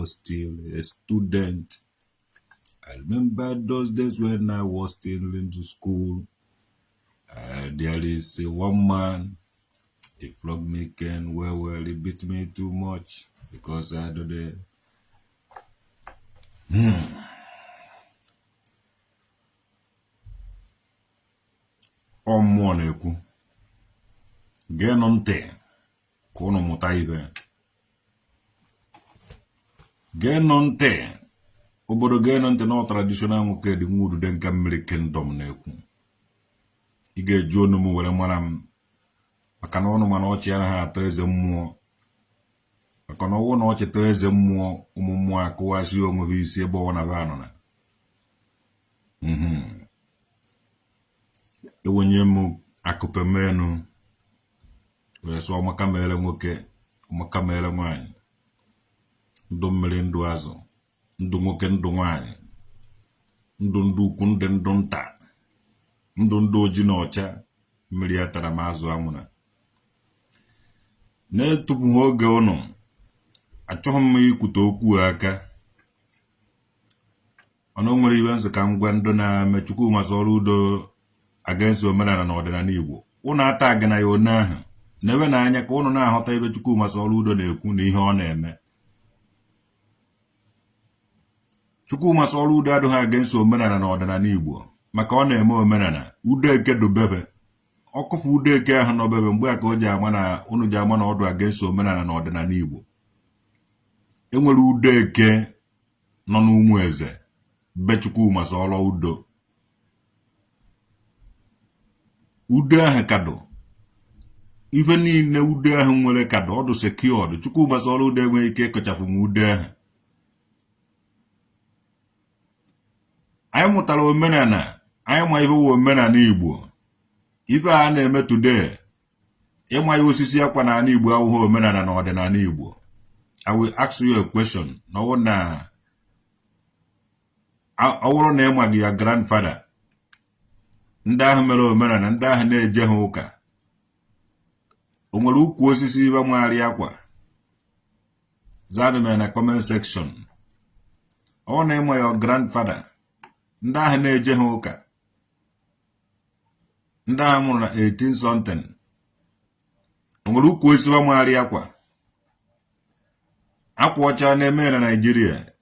was still a student. I remember those days when I was still into school. There is one man, he flogged me again well, he beat me too much because I do the ọmụọ na-ekwu geenụ ntị ka unu mụta ibe geenụ ntị obodo geenụ ntị na traditional nwoke dị nwa udude nke mmiri kingdom na-ekwu ị ga-eju onu m were mara m maka na ọnụ mana ọchị anaghị atọ eze mmụọ maka na ọwụ na ọchị tọọ eze mmụọ ụmụ mmụọ akụwasị onwe ha isi ebe ọwa na be anọ na ewenye m akụpe menu wee sọ ọmaka mere nwoke ọmaka mere nwaanyị ndụ mmiri ndụ azụ ndụ nwoke ndụ nwaanyị ndụ ndụ ukwu ndụ nta ndụ oji na ọcha mmiri ya tara m azụ anwụna na-etupụghị oge ụnụ achọghị m ikwute okwu aka ọnụ nwere ibe nsị ka m gwa ndụ na-eme Chukwuma Soludo against omenala na ọdịnala Igbo ụnụ ata gị na ya one ahụ na-ewe n'anya ka ụnụ na-aghọta ebe Chukwuma Soludo na-ekwu na ihe ọ na-eme. Chukwuma Soludo adịghị against omenala na ọdịnala Igbo maka ọ na-eme omenala udeke dubebe ọkụfu udeke ahụ n'obebe mgbe a ka o ji ama na ụnụ ji ama na ọdụ against omenala na ọdịnala Igbo. Enwere udeke nọ n'ụmụ eze be Chukwuma Soludo ude ahụ kado ife niile ude ahụ nwere kado ọdụ secured. Chukwuma Soludo enweghị ike ịkọchafụ m ude ahụ. Anyị mụtara omenala anyị ma ife wụ omenala Igbo ife a na-eme today ịma ya osisi akwa na ala Igbo awụghị omenala na ọdịnala Igbo. I will ask you a question na ọ wụrụ na ịma gị ya grandfather ndị ahụ mere omenala ndị ahụ na-eje ha ụka o nwere ukwu osisi ibe magharị akwa zadụ na comment section. Ọ na ịma ya grandfather ndị ahụ na-eje ha ụka ndị ahụ mụrụ na 18 something o nwere ukwu osisi ibe magharị akwa akwa ọcha na-eme na Nigeria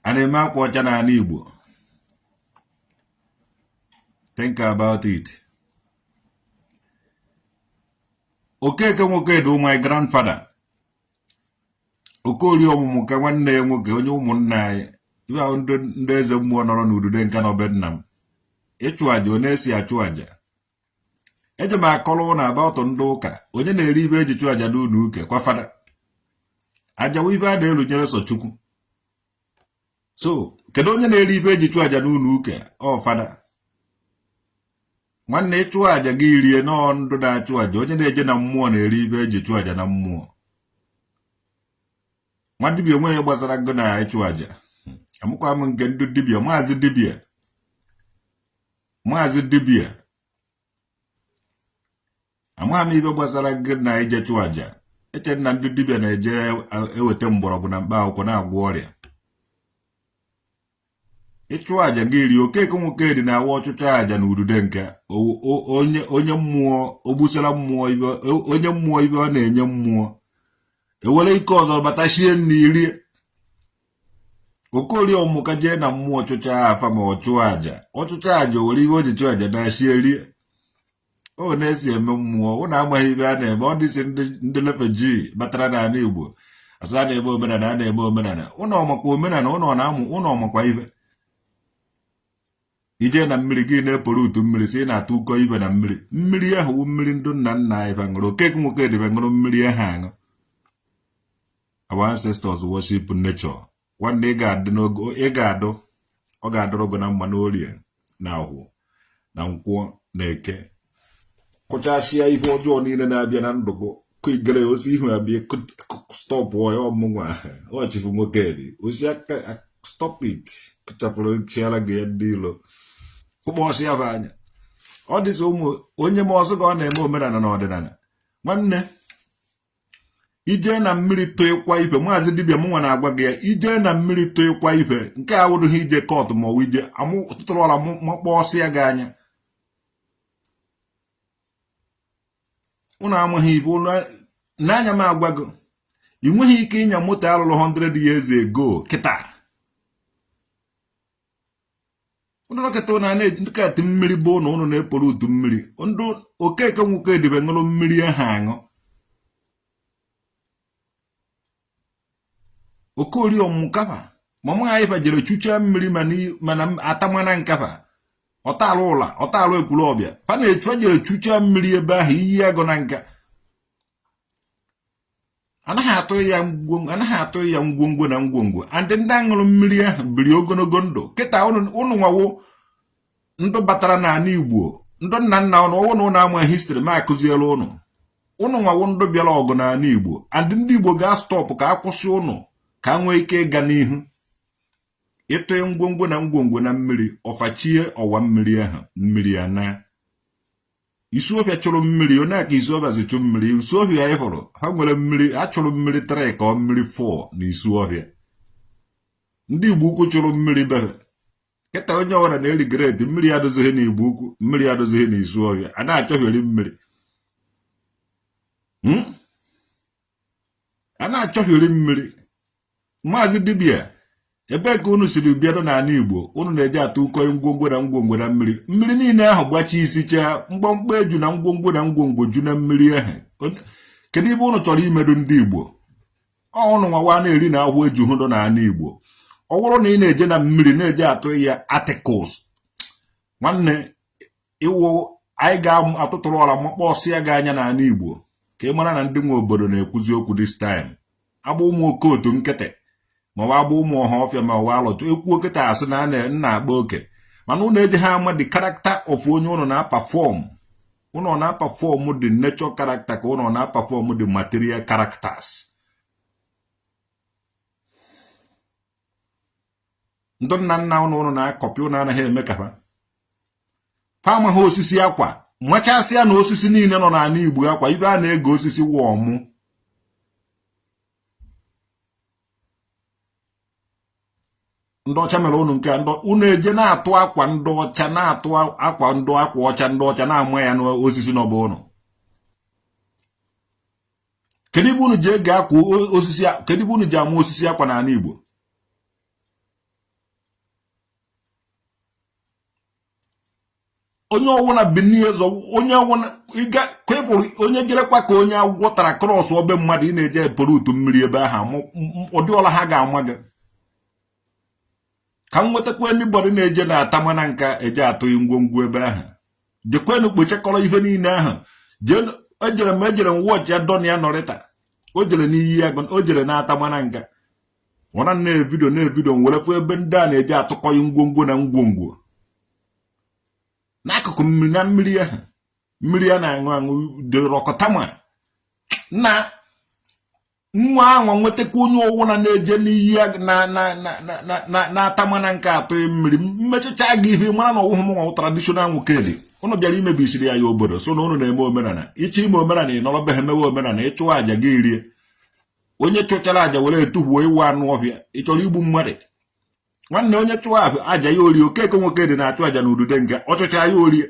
a na-eme akwa ọcha na ala Igbo. Think about it. Okeke nwoke dị my grandfather. Okoli ọmụmụ ka nwanne ya nwoke onye ụmụnna anyị ibe ahụ ndị eze mmụọ nọrọ n'udude nka n'obe nna m. Ịchụ aja ọ na-esi achụ aja. Eje m akọrọ na about ndị ụka onye na-eri ibe eji chụ aja n'ụlọ uke kwa fada. Aja wụ ibe a na-erunyere sọ Chukwu. So kedu onye na-eri ibe eji chụ aja n'ụlọ uke ọ fada. Nwanne ịchụ aja gị rie nọọ ndụ na-achụ aja onye na-eje na mmụọ na-eri ibe eji chụ aja na mmụọ. Nwa dibịa onwe ya gbasara gị na ịchụ aja amụkwa m nke ndị dibịa maazị dibịa amaghị m ibe gbasara gị na ije chụ aja. Eche na ndị dibịa na-eje eweta mgbọrọgwụ na mkpa akwụkwọ na-agwọ ọrịa. Ịchụ aja gị rie Okeke nwoke dị na-awa ọchụchụ aja na udude nke onye mmụọ ogbusara mmụọ ibe onye mmụọ ibe ọ na-enye mmụọ ewere ike ọzọ batachie nna irie. Okorie ọmụka jee na mmụọ ọchụcha afa ma ọchụọ aja o were ibe o ji chụ aja na-achie rie. O na-esi eme mmụọ ụnụ amaghị ibe a na-eme ọ dịsị ndị lefeji batara n'ala Igbo asa a na-eme omenala a na-eme omenala ụnụ ọmakwa omenala ụnụ na-amụ ụnụ ọmakwa ibe. Ije na mmiri gị na-epụrụ utu mmiri si na-atụ ụkọ ibe na mmiri ahụ bụ mmiri ndụ nna nna anyị bangoro. Okeke nwoke dị bangoro mmiri ahụ aṅụ. Our ancestors worship nature. Nwanne ị ga-adụ ọ ga-adọrọ gị na mma n'orie na ahụ na nkwọ na eke kụchasịa ihe ọjọọ niile na-abịa na ndụ gị ka igere osi ihu abịa stọpụ ya ọmụnwa ọchifu nwoke dị osi aka stop it kụchafụrụ chiara gị ya ndị ilo ụmụọsị ya bụ anya ọ dịsị ụmụ onye ma ọsọ ka ọ na-eme omenala na ọdịnala. Nwanne ije na mmiri tụ ịkwa ife maazị dibịa m nwa na-agwa gị ya ije na mmiri tụ ịkwa ife nke a wụrụghị ije kọtụ ma ọ ije tụtụrụ ọla makpọsịa gị anya ụnụ amaghị ibe n'anya m agwa gị ị nweghị ike ịnya moto alụrụ 100 years ago kịta ụnụ nọkịta ụnụ na-ejikọta mmiri bụ ụnụ na-eporo udu mmiri ndụ okeke nwoke dịbe ṅụrụ mmiri ahụ aṅụ Okori ọmụkapa ma mụ anyị jere chucha mmiri mana atamana nkapa ọtalụ ụla ọtalụ ekwuru ọbịa fa na-etu jere chucha mmiri ebe ahụ iyi agụ na nka anaghị atụ ya ngwongwo na ngwongwo andị ndị aṅụrụ mmiri ahụ biri ogologo ndụ kịta ụnụ nwawo ndụ batara n'ala Igbo ndụ nna nna ụnụ ọwụ na ụnụ ama histri ma akụziela ụnụ nwawo ndụ bịara ọgụ n'ala Igbo andị ndị Igbo ga-astọpụ ka akwụsị ụnụ ka nwee ike ịga n'ihu ịtụ ngwongwo na ngwongwo na mmiri ọfachie ọwa mmiri ahụ mmiri ya na Isuofia chụrụ mmiri onye aka Isuofia zichụ mmiri Isuofia anyị hụrụ ha nwere mmiri a chụrụ mmiri 3 ka ọ mmiri 4 na Isuofia ndị Igbo ukwu chụrụ mmiri bere kịta onye ọbụla na-eri gredi mmiri adịzighị na Igbo ukwu mmiri adịzighị na Isuofia a na-achọghịrị mmiri a na-achọghịrị mmiri maazị dibịa ebe ka unu siri bịado n'ala Igbo unu na-eji atụ ụkọ ngwongwo na ngwongwo na mmiri niile ahụ gbachi isi chaa mgbọmkpọ eju na ngwongwo na ngwongwo ju na mmiri ahụ kedu ibe unu chọrọ imedu ndị Igbo ọnụ nwawa na-eri na ahụ eju hụ n'ala Igbo ọ bụrụ na ị na-eje na mmiri na-eje atụ ya articles nwanne iwu anyị ga-atụtụrụ ọla makpọsịa gị anya n'ala Igbo ka ị mara na ndị nwe obodo na-ekwuzi okwu this time agba ụmụ okotu nkịtị ma ọ agba ụmụ ọha ọfịa ma ọ alọtụ ekwuo kịta asị na nna akpa oke mana ụnụ eji ha ama the character of onye ụnụ na-apafọm ụnụ na-apafọm the nature character ka ụnụ na-apafọm the material characters ndị nna nna ụnụ na-akọpị ụnụ anaghị eme ka ha amaghị osisi akwa machasịa na osisi niile nọ n'ala Igbo akwa ibe a na-ege osisi wọmụ ndị ọcha mere ụnụ nke unu eje na-atụ akwa ndị ọcha na-atụ akwa ndị akwa ọcha ndị ọcha na-ama ya n'osisi n'ọba ụnụ kedu ibe unu ji ege akwa osisi kedu ibe unu ji ama osisi akwa n'ala Igbo onye ọwụna biniezọ onye ọwụna ịga ka ịpụrụ onye gerekwa ka onye agwọ tara krọs obe mmadụ ị na-eje epụrụ utu mmiri ebe ahụ ụdị ọla ha ga-ama gị ka m nwetakwa anybody na-eje na-atama na nka eje atụghị ngwongwo ebe ahụ jekwenu kpochakọrọ ihe niile ahụ ejere m wọchị ya dọn ya nọrịta o jere n'iyi ya o jere na-atama na nka ọna na-evidio werefu ebe ndị a na-eje atụkọghị ngwongwo na ngwongwo n'akụkụ mmiri na mmiri ya na-aṅụ aṅụ dịrọkọtama na nwa anwa nwetakwa onye ọwụna na-eje n'iyi na-atama na nke atụghị mmiri mmechicha gị ihe mara na ọwụhụ mụnwa tradishonal nwoke dị ụnụ bịara imebisiri ya obodo so na ụnụ na-eme omenala ịchọ ime omenala ị nọrọ be ha emewe omenala ịchụwa àjà gị rie onye chụchara àjà were etuhuo iwu anụ ọhịa ị chọrọ igbu mmadụ nwanne onye chụwa àjà ya orie okeke nwoke dị na-achụ àjà na udude nke ọchụcha ya orie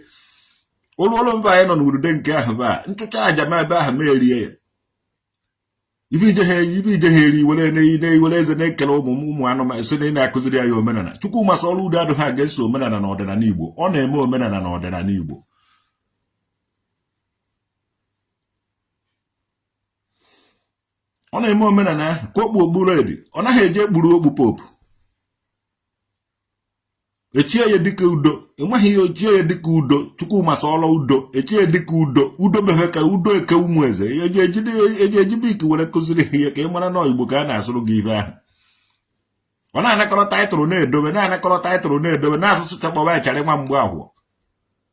olu mba anyị nọ na udude nke ahụ ba nchụcha àjà ma ebe ahụ ma erie ya ibe ije ha eri were eze na-ekele ụmụ anụmanụ so na ị na-akụziri ya omenala Chukwuma Soludo adịghị aga-eso omenala na ọdịnala Igbo ọ na-eme omenala na ọdịnala Igbo ọ na-eme omenala ahụ ka okpu okpuru edi ọ naghị eje ekpuru okpu popu echie ya dịka udo enweghị ihe ochie ya dịka udo Chukwuma Soludo udo echie ya dịka udo befe ka udo eke ụmụ eze eji ejibe ike were kụziri ihe ka ị mara na Igbo ka a na-asụrụ gị ibe ahụ ọ na-anakọrọ taịtụrụ na-edobe na-asụsụ chakpọba echara nwa mgbe ahụ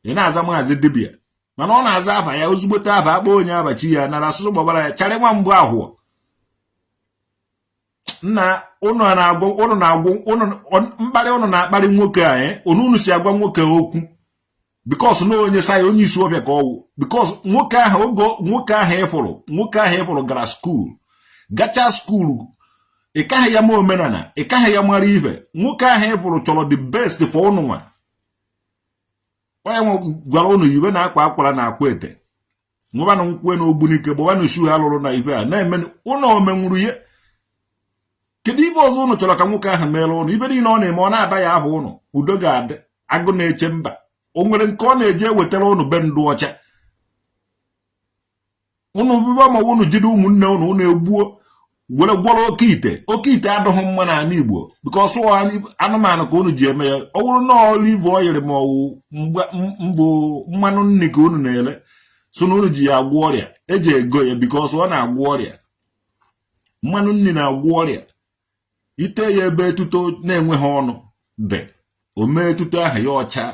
ị na-aza maazị dibịa mana ọ na-aza aba ya ozugbote aba akpọ onye abachi ya nara asụsụ gbabara ya chara nwa mgbe ahụ nna ụnụ mkparị ụnụ na-akparị nwoke anyị unu si agwa nwoke okwu bikos na onye sa ya onye isi ọbịa ka ọwụ bikos nwoke ahụ ịpụrụ gara skuul gacha school ikaghị ya ma omenala ikaghị ya mara ibe nwoke ahụ ịbụrụ chọrọ the best for unu nwa onye gwara unu ibe na-akwa akwara na akwa ete nwebanụ nkwe na ogbunike gbabanụ shu ha lụrụ na ibe a na-eme ụlọ omenwuru ihe kedu ibe ọzọ unu chọrọ ka nwoke ahụ mere ụnụ ibe niile ọ na-eme ọ na-aba ya ahụ ụnụ udo ga-adị agụ na-eche mba o nwere nke ọ na-eje wetara ụnụ be ndụ ọcha ụnụ bibe ma ụnụ jide ụmụnne ụnụ egbuo were gwọrọ oke ite adịghị mma n'ala Igbo because anụmanụ ka unu ji eme ya ọ bụrụ na olive oil ma ọwụ mbụ mmanụ nri ka unu na-ele so na unu ji ya agwọ ọrịa eji ego ya because ọ na-agwọ ọrịa mmanụ nri na-agwọ ọrịa ite ya ebe etuto na-enweghị ọnụ dị o mee etuto ahụ ya ọcha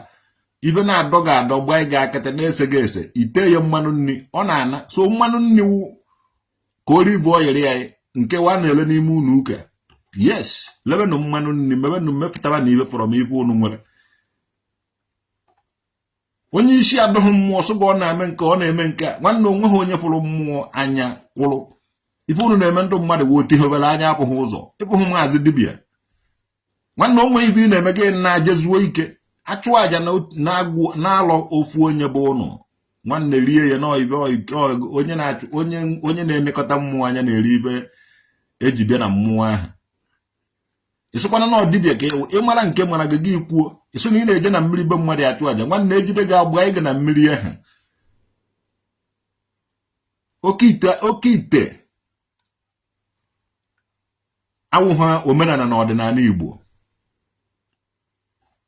ibe na-adọ ga-adọ gba ga akata na-ese ga ese ite ya mmanụ nri ọ na-ana so mmanụ nri wụ ka olive oil ya nke wa na-ele n'ime unu ụka yes lebenụ mmanụ nri mebenụ mmepụtara na ibe fọrọ m ibe unu nwere onye isi adụghị mmụọ sụga ọ na-eme nke ọ na-eme nke a nwanne onwe ha onye pụrụ mmụọ anya kwụrụ ife unu na-eme ndụ mmadụ wee otihobere anya apụghị ụzọ ịpụghị maazị dibịa nwanne onwe ibe ị na-eme gị na-ajezuo ike achụ aja na-alọ ofu onye bụ ụnụ nwanne rie ya n'ibe onye na-emekọta mmụọ anya na-eri ibe eji bịa na mmụọ ahụ ịsụkwana na ọdịbịa ka ịmara nke mara gị gị kwuo ịsụ na ị na-eje na mmiri be mmadụ achụ aja nwanne ejide gị agba ịga na mmiri ahụ oke ite awụghị omenala na ọdịnala Igbo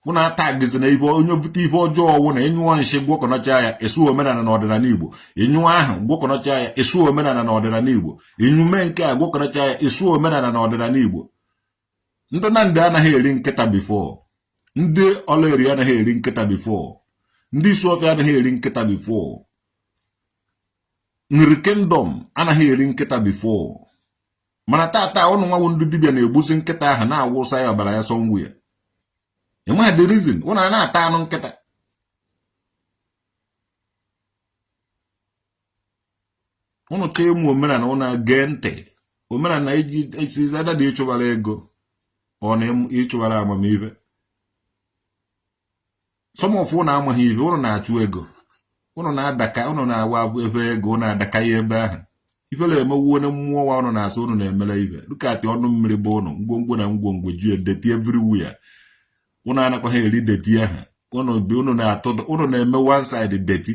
mụ na-ata agịzi na ibe onye bute ibe ọjọọ ọwụ na ịnyụọ nshi gwọkọnọcha ya esu omenala na ọdịnala Igbo ịnyụọ ahụ gwọkọnọcha ya esu omenala na ọdịnala Igbo ịnyụme nke a gwọkọnọcha ya esu omenala na ọdịnala Igbo ndị na ndị anaghị eri nkịta bifo ndị ọlaeri anaghị eri nkịta bifo ndị isi ọfịa anaghị eri nkịta bifo nri kingdom anaghị eri nkịta bifo mana tata ụnụ nwanwụ ndị dibịa na-egbuzi nkịta ahụ na-awụsa ya ọbara ya sọnwụ ya enweghị the reason ụnụ a na-ata anụ nkịta ụnụ chọọ ịmụ omenala ụnụ gee ntị omenala iji esi adadị ịchụbara ego ọ na ịchụbara amamihe sọmọfụ ụnụ amaghị ibe ụnụ na-achụ ego ụnụ na-adaka ụnụ na-awa ebe ego na-adaka ya ebe ahụ ifele emewuo na mmụọ nwa ụnụ na-asị ụnụ na-emere ibe lukatị ọnụ mmiri bụ ụnụ ngwongwo na ngwongwo ju edeti everywhere ụnụ anakwaghị eri deti ahụ ụnụ na-atụ ụnụ na-eme one side deti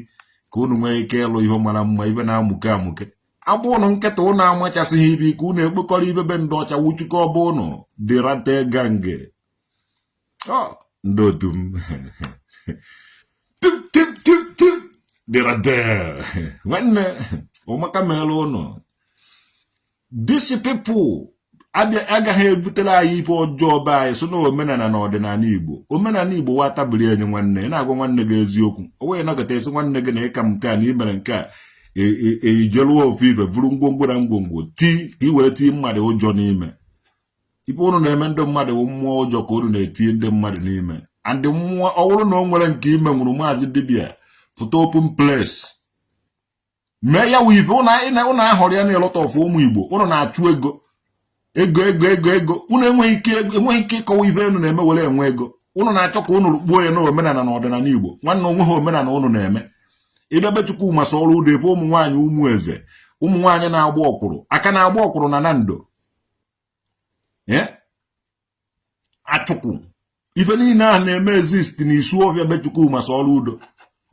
ka ụnụ nwee ike ịlụ ihe mara mma ibe na-amụke amụke abụ ụnụ nkịta ụnụ amachasịghị ibe ka ụnụ ekpekọrọ ibe be ndị ọcha wuchukọ ọba ụnụ dịrate gange ndị otu m dịrate nwanne ụmaka mere ụnụ these people agaghị ebutere anyị ibe ọjọọ be anyị so na omenala na ọdịnala Igbo omenala Igbo wa tabiri enye nwanne na-agwa nwanne gị eziokwu o wee nọkọta esi nwanne gị na ịka m nke a na imere nke a ejijeruo ofu ibe bụrụ ngwongwo na ngwongwo ka i were tii mmadụ ụjọ n'ime ibe ụnụ na-eme ndị mmadụ mmụọ ụjọ ka ụnụ na-etinye ndị mmadụ n'ime andị mmụọ ọ bụrụ na o nwere nke ime nwụrụ maazị dibịa foto open place mee ya wibe ụnụ ahụrụ ya na-elọta ọfụ ụmụ Igbo ụnụ na-achụ ego ụnụ enweghị ike ịkọwa ibe ụnụ na-eme were enwe ego ụnụ na-achọ ka ụnụ kpuo ya na omenala na ọdịnala Igbo nwanne onwe ha omenala ụnụ na-eme idebe Chukwu masa ọrụ udo ebe ụmụ nwaanyị ụmụ eze ụmụ nwaanyị na-agba ọkwụrụ aka na-agba ọkwụrụ na ndo achụkwu ife niile ahụ na-eme exist na isu ọbịa be Chukwu masa ọrụ udo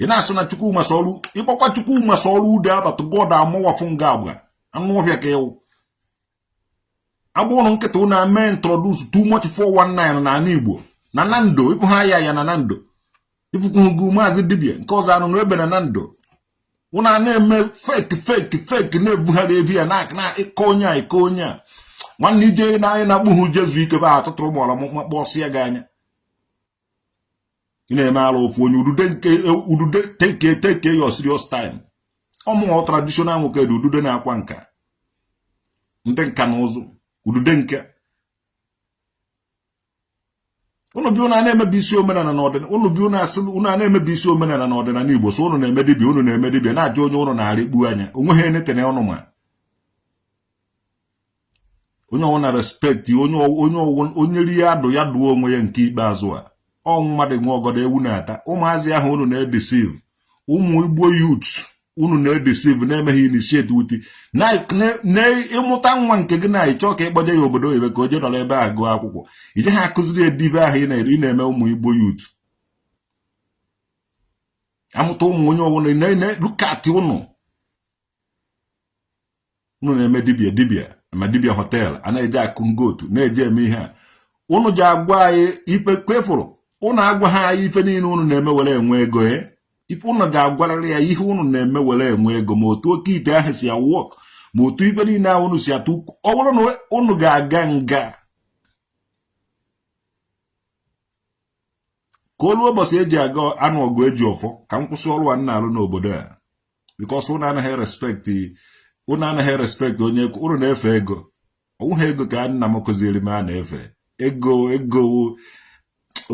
ị na-asụ na Chukwu masa ọrụ ịkpọkwa Chukwu masa ọrụ udo abata God amụwafụ nga agba anụ ọbịa ka ịwụ agbụrụ nkịta ụnụ ame introduce too much 419 na ala Igbo na Nando ịpụ ha ya na Nando ịpụkwugu maazị dibịa nke ọzọ anụ n'ebe na Nando ụnụ a na-eme fake na-ebugharị ebi ya na ịkọ onye a iko onye a nwanne ije na anyị na-akpụghị jezu ike be atụtụrụ gbọrọ makpọ ọsịa gị anya ị na-eme ala ofu onye udude take your serious time ọmụọ traditional nwoke dị udude na-akwa nka ndị nka na ụzụ udude nke ụnụ bi ụnụ na-emebi isi omenala na ọdịnala ụnụ bi ụnụ asị ụnụ na-emebi isi omenala na ọdịnala Igbo so ụnụ na-eme dibịa ụnụ na-eme dibịa na-ajụ onye ụnụ na-arịkpu anya onwe ha enetene ụnụ ma onye ọwụ na respect onye ri ya adụ ya duo onwe ya nke ikpeazụ a ọ mmadụ nwe ọgọdọ ewu na-ata ụmụazị ahụ unu na-edeceive ụmụ Igbo youth unu na-edeceive na-emeghị initiate wuti na ịmụta nwa nke gị na ịchọ ka ịkpọje ya obodo oyibo ka o je nọrọ ebe a gụọ akwụkwọ ije ha akụziri edibe ahụ ị na-eme ụmụ Igbo youth amụta ụmụ onye ọwụla na-lukati unu na-eme dibia ma dibia hotel a na-eje akụ ngotu na-eje eme ihe a unu ji agwa anyị ife kwefụrụ unu agwa ha anyị ife niile unu na-eme were enwe ego ife unu ga-agwarịrị ya ihe unu na-eme were enwe ego ma otu oke ite ahụ si awọk ma otu ife niile ahụ unu si atụ ọ bụrụ na unu ga-aga nga ka olu ụbọchị eji aga anụ ọgụ eji ọfọ ka m kwụsị ọrụ a na-alụ n'obodo a bikos unu anaghị respect onye unu na-efe ego onweghị ego ka nna m kụziri m a na-efe ego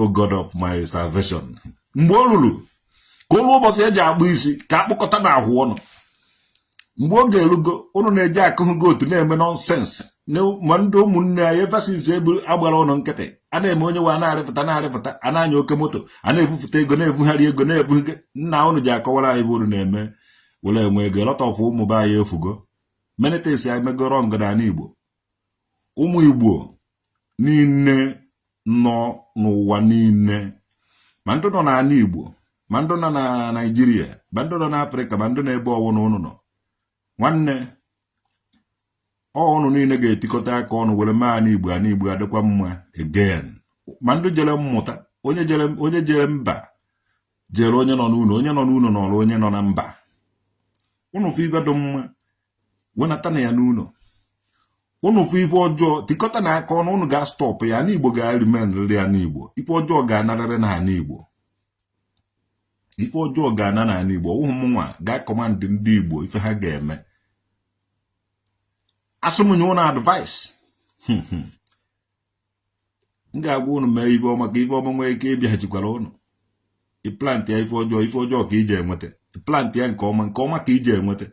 oh God of my salvation mgbe o ruru ka olu ụbọchị eji agba isi ka akpụkọta na ahụ ọnụ mgbe oge erugo unu na-eji akụghị otu na-eme nọnsensị ma ndị ụmụnne anyị evasis ebu agbara ụlọ nkịtị a na-eme onye wa na-arịpụta a na-anya oke moto a na-efufụta ego na-evugharị ego na-ebughị nna unu ji akọwara anyị bụ unu na-eme were enwe ego lot of ụmụ be anyị efugo many things anyị megoro ngana Igbo ụmụ Igbo niile nọ n'ụwa niile ma ndị nọ n'ala Igbo ma ndị nọ na Naịjirịa ma ndị nọ n'Afrịka ma ndị na-ebe ọwụna unu nọ nwanne ọnụ niile ga-etikọta aka ọnụ were mee ana Igbo adịkwa mma again ma ndị jere mmụta onye jere mba jere onye nọ n'ụlọ nọrọ onye nọ na mba unu fụ ibe dị mma wenata na ya n'ụlọ unu fụ ife ọjọọ tikọta na aka ọnụ unu ga-stọpụ ya ana Igbo ga-arimen ya n'Igbo ife ọjọọ ga-anarịrị na ana Igbo ife ọjọọ ga-ana na ana Igbo ụmụ nwa ga-akọmandị ndị Igbo ife ha ga-eme asụmụnye ụnụ advice m ga-agwa ụnụ mee ife ọma ka ife ọma nwee ike ịbịaghachikwara ụnụ ịplant ya ife ọjọọ ka ije enweta plant ya nke ọma ka ije enweta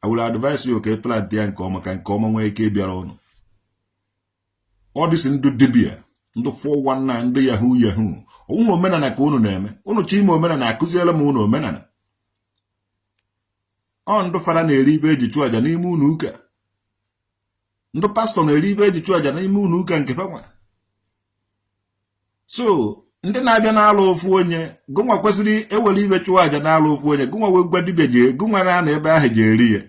I will advise you ka plant ya nke ọma ka nke ọma nwee ike ịbịara ụnụ ọ dịsị ndụ dibia ndụ 419 ndị yahoo onwe omenala ka ụnụ na-eme ụnụ chi ime omenala akụziela m ụnụ omenala ọ ndụ fara na-eri ibe eji chụọ aja n'ime ụnụ ụka ndị pastọ na-eri ibe eji chụọ aja n'ime ụlọ ụka nke fanwa so ndị na-abịa n'alụ ofu onye gụnwa kwesịrị ewere ibe chụọ aja n'alụ ofu onye gụnwa wee gwa dibia jee gụnwa na ebe ahụ je eri ya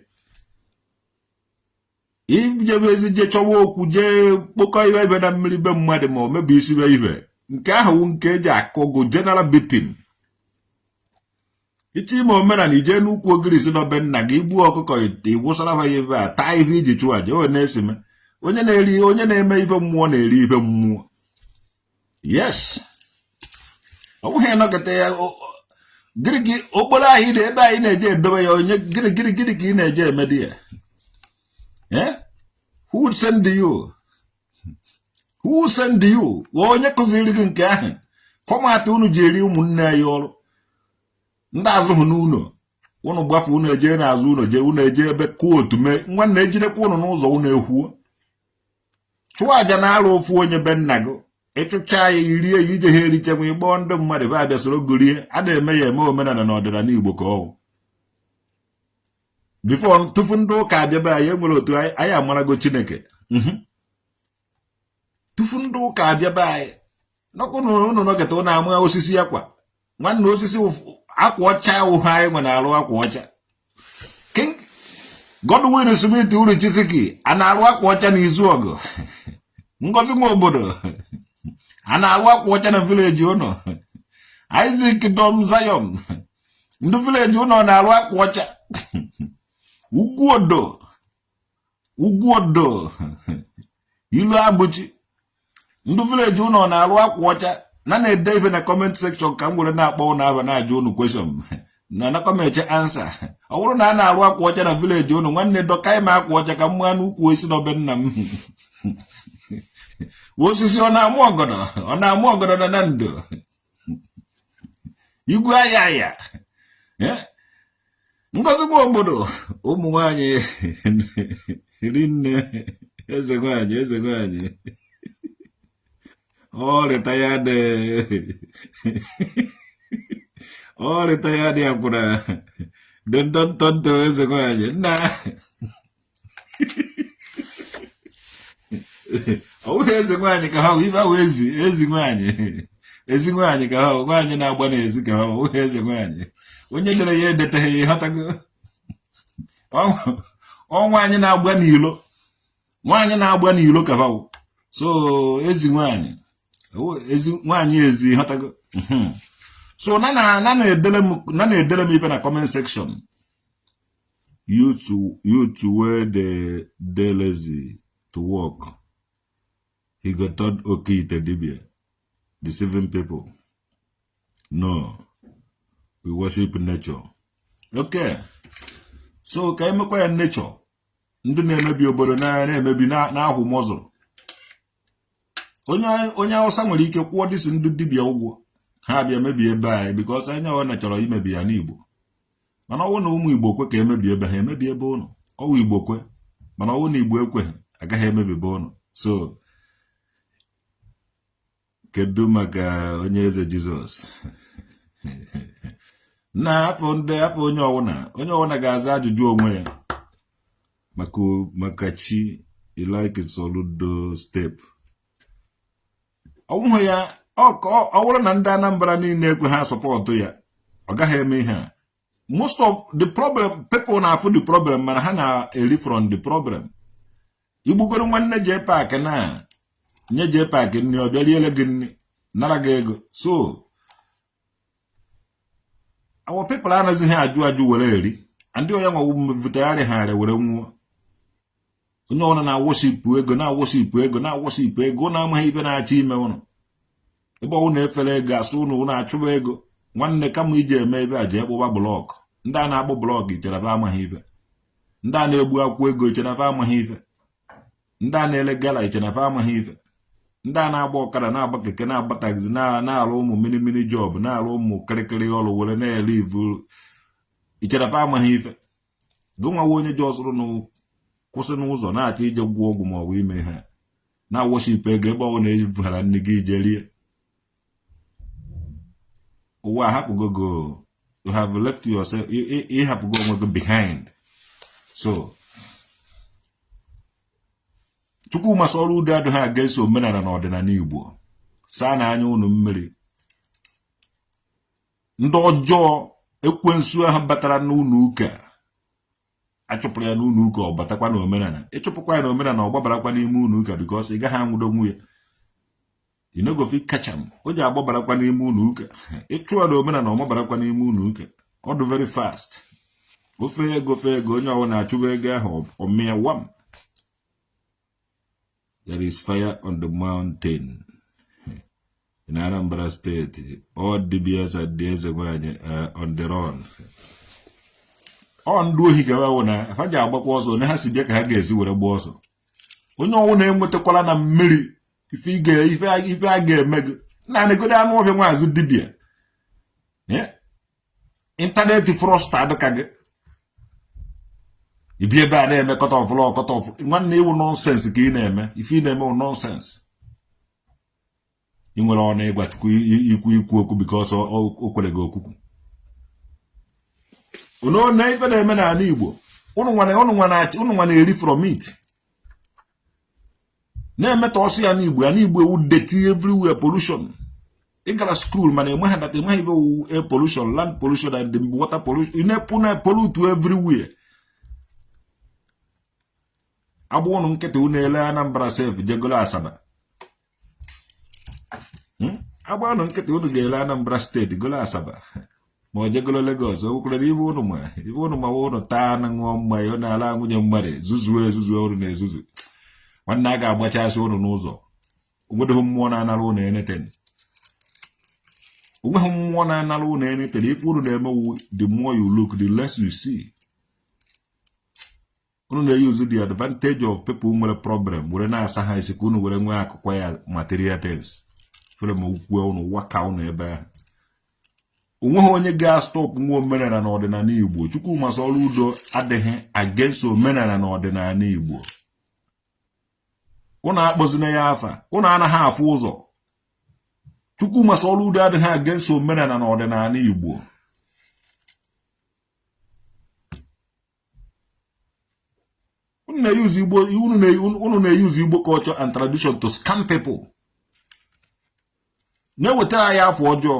ijebe ezi je chọwa okwu jee kpokọ ibe ibe na mmiri be mmadụ ma o mebi isibe ibe nke ahụ nke eji akọgo general beating iche ime omenala ije n'ukwu ogirisi n'obe nna gị igbuo ọkụkọ iwụsara ha ya ebe a taa ife iji chụọ aja o na-esime onye na-eme ife mmụọ na-eri ife mmụọ yes ọ bụghị nọkọta ya gịrị okporo ahụ ị ebe anyị na-eje edobe ya onye gịrị ka ị na-eje emedi ya who would send you onye kụziri gị nke ahụ fọmatị unu ji eri ụmụnne anyị ọrụ ndị azụghị n'ụlọ unu gbafe unu eje n'azụ unu eje ebe kootu mee nwanne ejidekwa unu n'ụzọ unu ekwuo chụọ aja na-alụ ofu onye be nna gị ịchụcha ya irie ya ije ha erichenwa ịgbọ ndị mmadụ be abịa soro gorie a na-eme ya eme omenala na ọdịnala Igbo ka ọwụ bifo tufu ndị ụka abịaba anyị enwere otu anyị amarago Chineke tufu ndị ụka abịaba anyị nọkụnụ unu nọkịta ụnụ ama osisi akwa nwanne osisi akwa ọcha ụha anyị nwe na-arụ akwa ọcha King Godwin Smith uru Chisiki a na-arụ akwa ọcha n'izu ọgụ Ngozi nwa obodo a na-arụ akwa ọcha na vileji ụnọ Isaac Dom Zion ndị vileji ụnọ na-arụ akwa ọcha ugwu odo ilu abụchi ndị vileji ụnọ na-arụ akwa ọcha na-ede ibe na comment section ka m were na-akpọ ụnụ aba na-ajụ ụnụ question na kọmeche ansa ọ bụrụ na a na-arụ akwa ọcha na vileji ụnụ nwanne dọka ime akwa ọcha ka mma n'ukwu esi n'obe nna m osisi ọ na-amụ ọgọdọ na ndo igwe aya Ngozi nwa obodo ụmụ nwanyị rinne eze nwanyị eze nwanyị all retired all retired akwụna tonto eze nwanyị nna ọwụghị eze nwanyị ka ha ibe ahụ ezi nwanyị ezi nwanyị ka ha nwanyị na-agba n'ezi ka ha ọwụghị eze nwanyị onye dere ya edeteghị ya ịghọtago nwaanyị na-agba n'ilo nwaanyị na-agba n'ilo ka ha so ezi nwanyị ezi ịghọtago so na na-edere m ibe na comment section you to where the lazy to work he got told okay to dibia deceiving people no we worship nature okay so ka emekwa ya nature ndị na-emebi obodo na-emebi na-ahụ mọzụ onye Hausa nwere ike kwụọ dịsị ndị dibia ụgwọ ha abịa mebie ebe anyị because anya ọ na chọrọ imebi ya n'Igbo mana ọwụ na ụmụ Igbo kwe ka emebi ebe ha emebi ebe ụnụ ọwụ Igbo kwe mana ọwụ na Igbo ekweghị agaghị emebi ebe ụnụ so kedu maka onye eze Jizọs na afọ onye ọwụna ga-aza ajụjụ onwe ya maka chi like Soludo step ọwụhụ ya ọ bụrụ na ndị Anambra niile ekwe ha sọpọtụ ya ọ gaghị eme ihe a most of the problem people na-afụ the problem mana ha na-eri from the problem igbugoro nwanne jee paakị na nye jee paakị nri ọ bịariele gị nri nara gị ego so our people anaghịzi ajụ were eri ndị onye nwa vutegharị ha were nwụọ onye ọbụla na-awọshipụ ego na-amaghị ibe na-achọ ime ụnụ ebe ọnwụ na-efere ego asụ ụnụ na-achụba ego nwanne kama iji eme ebe a jee kpụba blọkụ ndị a na-agbụ blọkụ icherafa amaghị ibe ndị a na-egbu akwụkwọ ego icherafa amaghị ife ndị a na-ele gala icherafa amaghị ife ndị a na-agba ọkada na-agba keke na-agba taxi na-arụ ụmụ mini job na-arụ ụmụ kịrịkịrị ọrụ were na-ele ivu icherafa amaghị ife gị nwawa onye ji ọsụrụ kwụsị n'ụzọ na-achọ ije gwụọ ọgwụ maọbụ ime ha na-awọshipụ ego ebe ọ na-ejibughara nne gị ije rie ụwa hapụgogo you have left yourself ịhapụgo onwe gị behind so Chukwuma Soludo adịghị against omenala na ọdịnala Igbo saa na anya unu mmiri ndị ọjọọ ekwensu ahụ batara n'ụlọ ụka achụpụrụ ya n'ụlọ ụka ọ batakwa na omenala ịchụpụkwa ya na omenala ọ gbabarakwa n'ime ụlọ ụka because ị gaghị anwụdo nwunye you no go fit catch am o ji agbabarakwa n'ime ụlọ ụka ịchụ ya na omenala ọ gbabarakwa n'ime ụlọ ụka ọ dị very fast ofe ego onye ọwụ na-achụba ego ahụ ọmịa wam. There is fire on the mountain in Anambra State. All DBS and DSM are on the run. On do he go on a Haja Bakwaso, and has to get a guess with a boss. When no name with the Colana Millie, if I get Meg, Nana go down over one as a Dibia. Yeah? Internet frost started the kage. If you bad name, cut off law, cut off one new nonsense again, if you name more nonsense. You will on a but you because all go cuckoo. No, never a man an Igbo. Only one a from it. Never met Ossi an Igbo would dirty everywhere pollution. You got a school, man, and that they might go air pollution, land pollution, and the water pollution. You never pollute everywhere. Abon nkete unele Anambra self jegola asaba. Abon nkete unele Anambra state gola asaba. Mo jegolo Lagos ukule ibu ma wono ta na ngomma yo na ala nwunye mmare zuzu oru na ezuzu. Nwanna aga agbacha asị unu n'ụzọ. Onwedo mmụọ na analụ na eneten. Onwedo mmụọ na analụ na eneten. If unu na-eme the more you look the less you see. Unu use the advantage of people who nwere problem were na asa ha isi unu were nwe akụkọ ya material things. Fere ma ukwe unu waka unu ebe ahụ. Onweghị onye ga-stop nwa omenala na ọdịnala Igbo. Chukwuma Soludo adịghị against omenala na ọdịnala Igbo. ụnụ akpọzina ya afa ụnụ anaghị afụ ụzọ Chukwuma Soludo adịghị against omenala na ọdịnala Igbo unu na-use Igbo culture and tradition to scam people na-ewetara ya afọ ọjọọ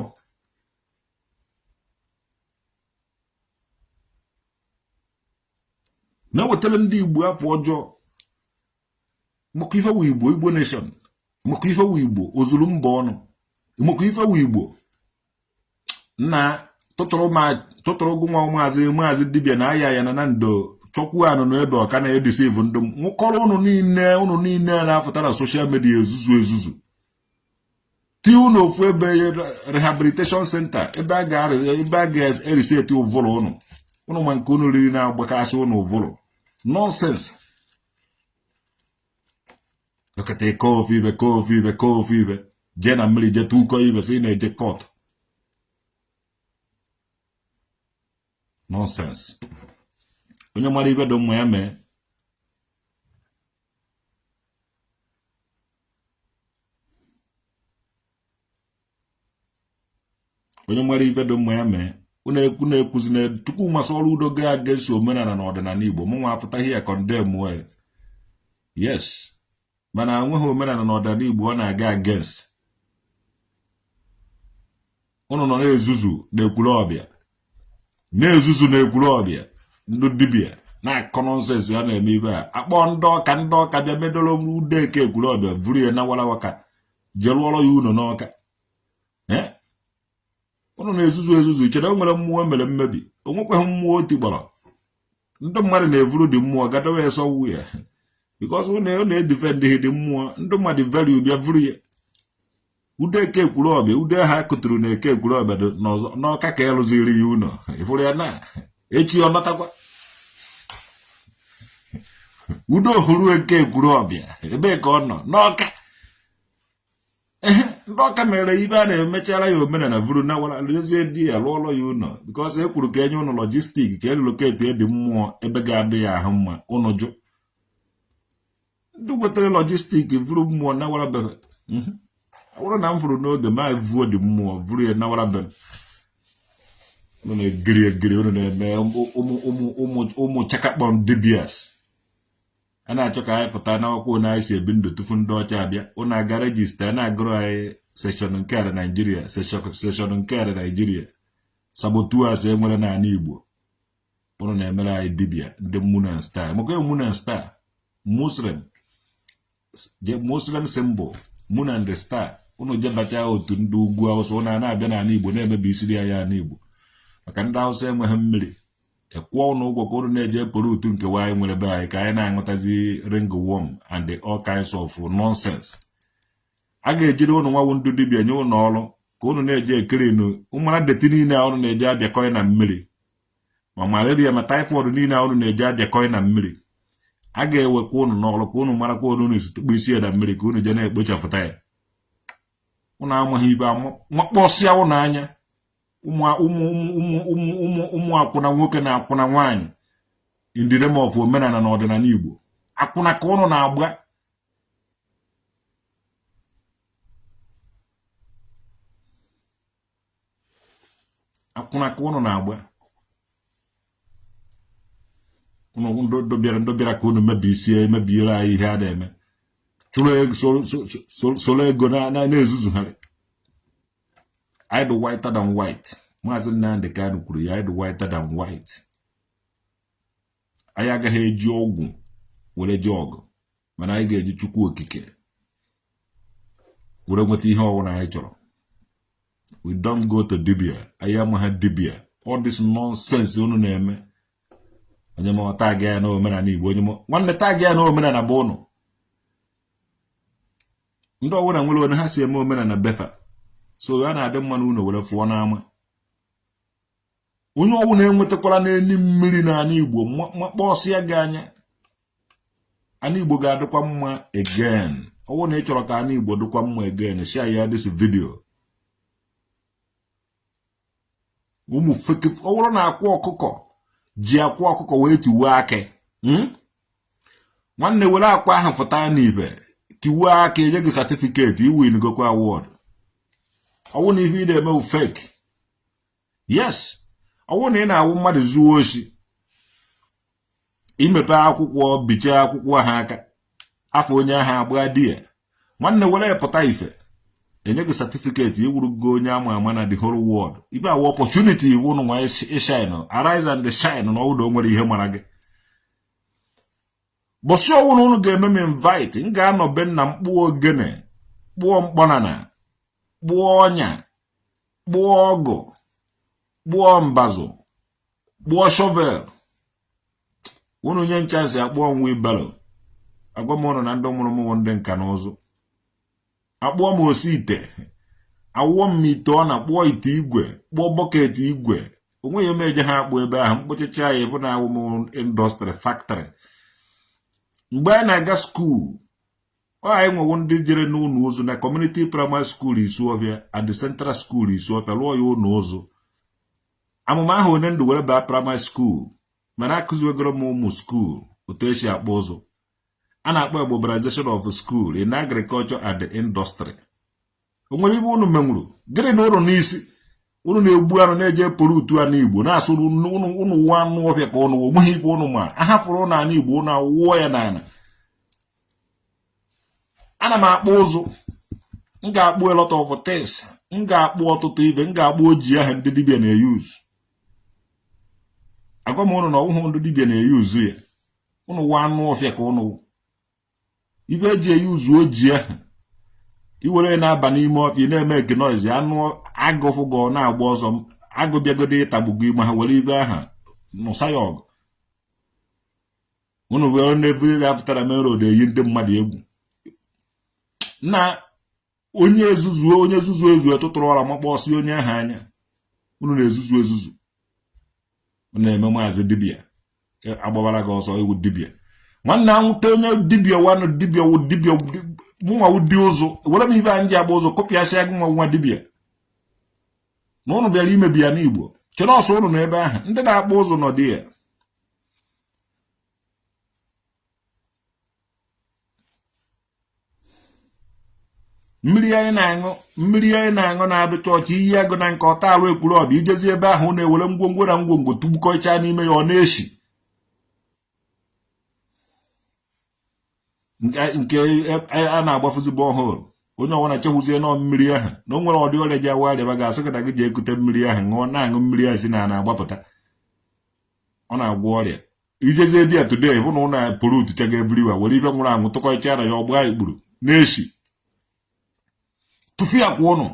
na-ewetara ndị Igbo afọ ọjọọ maka ife wu Igbo Igbo nation maka ife wu Igbo ozuru mba ọnụ maka ife wu Igbo na tụtụrụ gụ nwa maazị dibịa na aya ya na ndo chọkwu anụ n'ebe ọka na-edisive ndụ nwụkọrọ unu niile na-afụta na soshal midia ezuzu ti unu ofu ebe rehabilitation center ebe a ga-eriseti ụvụrụ unu ma nke unu riri na-agbakasị unu ụvụrụ nonsense lekọta kofu ibe jee na mmiri jeta ụkọ ibe sị na-eje kọt nonsense onye mara ibe dị mma ya mee onye mara ife dị mma ya mee unu ekwuzi na Chukwuma Soludo ga against omenala na ọdịnala Igbo mụnwa apụtaghị ya condemn well yes mana enweghị omenala na ọdịnala Igbo ọ na-aga against unu nọ na-ezuzu na-ekwuru ọbịa ndị dibịa na-akọ nọnsensị ya na-eme ibe a akpọ ndị ọka bịa medoro ude eke ekwuru ọbịa vuru ya na warawaka jelụọrọ ya unu n'ọka unu na-ezuzu chere o nwere mmụọ mere mmebi o nwekwaghị mmụọ oti gbara ndị mmadụ na-evuru dị mmụọ gadowe ya sọwu ya because ọ na-edifend dị mmụọ ndị mmadụ value bịa vuru ya ude eke ekwuru ọbịa ude ha kụtụrụ na eke ekwuru ọbịa n'ọka ka ya rụziri ya ụlọ ịfụrụ ya na echi ọ natakwa udo hụrụ eke ekwuru ọbịa ebe ka ọ nọ n'ọka ndị ọka mere ibe a na-emechara ya omenala vuru na wara lezie di ya lụọlọ ya ụlọ because e kwuru ka enye ụnụ logistik ka eloketi edi mmụọ ebe ga-adị ya ahụ mma ụnụ jụ ndị wetara logistik vuru mmụọ na wara bebe ọbụrụ na m fụrụ n'oge ma vuo dị mmụọ vuru ya na wara bebe unu na-egiri unu na-eme ụmụ chakakpọm dibias a na-achọ ka anyị pụta n'akwụkwọ na anyị si ebi ndụ tufu ndị ọcha abịa unu aga rejista na-agụrụ anyị seshọn nke ala Naijiria seshọn nke ala Naijiria sabotuas enwere n'ala Igbo unu na-emere anyị dibia ndị Munan Star maka Munan Star Muslim symbol Munan the Star unu jebacha otu ndị ugwu Awụsa unu na-abịa n'ala Igbo na-emebi isiri ya ala Igbo maka ndị Awụsa enweghị mmiri ekwuo ụnụ ụgwọ ka unu na-eje pụrụ utu nke anyị nwere be anyị ka anyị na-aṅụtazi ringworm and all kinds of nonsense a ga-ejiri ụnụ nwawu ndụ dibịa nye ụnụ ọrụ ka unu na-eje ekirinu ụmara deti niile a unu na-eje abịakọị na mmiri ma malaria ma typhoid niile a unu na-eje abịakọị na mmiri a ga-ewekwa ụnụ n'ọrụ ka unu marakwa unu isitukpu isi ya na mmiri ka unu je na-ekpochapụta ya unu amaghị ibe makpọsịa ụnụ anya ụmụ akwụna nwoke na akwụna nwaanyị in the name of omenala na ọdịnala Igbo akwụna ka ụnụ na-agba ụnụ ndobịara ka unu mebiere anyị ihe a na-eme soro ego na-ezuzugharị I do whiter than white. Maazị Nnamdi Kanu kwuru ya I do whiter than white. Anyị agaghị eji ọgwụ were ji ọgụ mana anyị ga-eji Chukwu okike were nweta ihe ọwụna anyị chọrọ. We don't go to dibia. Anyị amaghị dibia. All this nonsense unu na-eme. Onye ma tag ya na omenala Igbo onye ma nwanne tag ya na omenala bụ ụnụ. Ndị ọwụna nwere onye ha si eme omenala befa. So ya na-adị mma na unu were fụọ n'ama onye ọwụ na-enwetakwara n'enyi mmiri n'ala Igbo makpọsịa gị anya ana Igbo ga-adịkwa mma again ọwụ na ị chọrọ ka ana Igbo dịkwa mma again share ya this video ụmụ fake ọwụrụ na-akwụ ọkụkọ ji akwụ ọkụkọ wee tiwe akị nwanne were akwa ahụ fụta n'ibe tiwa aka enye gị certificate iwin gokwa award ọwụ na ihe ị na-eme fake yes ọwụ na ị na-awụ mmadụ zuo oshi imepe akwụkwọ biche akwụkwọ ha aka afọ onye ahụ agba di ya nwanne were pụta ife enye gị certificate iwurugo onye ama na the whole world ibe awa opportunity iwu nwa shine arise and shine na ọwụda o nwere ihe mara gị bọsị ọwụ na unu ga-eme m invite m ga-anọ be nna m kpụọ ogene kpụọ mkpọnana kpụọ ọnya kpụọ ọgụ kpụọ mbazụ kpụọ shovel unu nye nchansị akpụọ nwa ibalo agwa m ụnụ na ndị mụrụ m ndị nka na ụzụ akpụọ m osi ite awụọ m ite ọ na kpụọ ite igwe kpụọ bọket igwe onweghị m eje ha akpụ ebe ahụ mkpochicha ya bụ na awụ m indọstrị factory mgbe anyị na-aga skuul anyị nwewo ndị jere n'ụlọ ụzụ na community primary school Isuọfịa and the central school Isuọfịa lụọ ya ụlọ ụzụ amụma ahụ onye ndụ were baa primary school mana akụziwegoro m ụmụ skuul otu esi akpụ ụzụ a na-akpọ globalization of school in agriculture and the industry o nwere ibe unu menwuru gịnị na ụlọ n'isi unu na-egbu anụ na-eje pụrụ utu anụ Igbo na-asụrụ unu nwa anụ ọbịa ka ụnụ onweghị ibe unu ma ahafụrụ ụlọ anụ Igbo unu awụọ ya n'ala ana m akpụ ụzụ m ga-akpụ a lot of things m ga-akpụ ọtụtụ ibe m ga-akpụ oji ahụ ndị dibịa na-eyuzu agwa m ụnụ na ọwụhụ ndị dibịa na-eyuzu ya unu nwa anụ ọfịa ka ụnụ ibe eji eyuzu oji ahụ iwere na-aba n'ime ọfịa na-eme ekenoizi anụ agụfụgo na-agba ọzọ agụ bịagodo ịtagbugo ime ha were ibe aha nụsa ya ọgụ unu were na-ebu apụtara main road eyi ndị mmadụ egwu na onye ezuzu ezu tụtụrụ ọra makpọ ọsị onye ahụ anya unu na-ezuzu ezuzu na-eme maazị dibịa agbabara gị ọsọ iwu dibịa nwanne anwụta onye dibịa wanụ dibịa wụ dibịa mụnwa wụ dị ụzụ were m ibe anyị ji agba ụzọ kọpịasịa gị nwa dibịa na ụnụ bịara imebi ya n'Igbo chere ọsọ ụnụ n'ebe ahụ ndị na-akpụ ụzụ nọ dị ya mmiri anyị na-aṅụ na-adụ chọọchị iyi agụ na nke ọta alụ ekwuru ọbịa ijezi ebe ahụ na-ewere ngwongwo na ngwongwo tugbukọcha n'ime ya ọ na-eshi nke a na-agbafuzi bọhol onye ọwụna chewuzie nọ mmiri ahụ na o nwere ọdị ọrịa ji awa arịaba ga-asị gị na gị ji ekute mmiri ahụ ṅụọ na-aṅụ mmiri ahụ si na na-agbapụta ọ na-agwọ ọrịa ijezie di ya today bụ na ụlọ pụrụ utuchaga ebiriwa were ibe nwụrụ anwụ tụkọcha na ya ọgba ikpuru na-eshi tụfu ya kwa ụnụ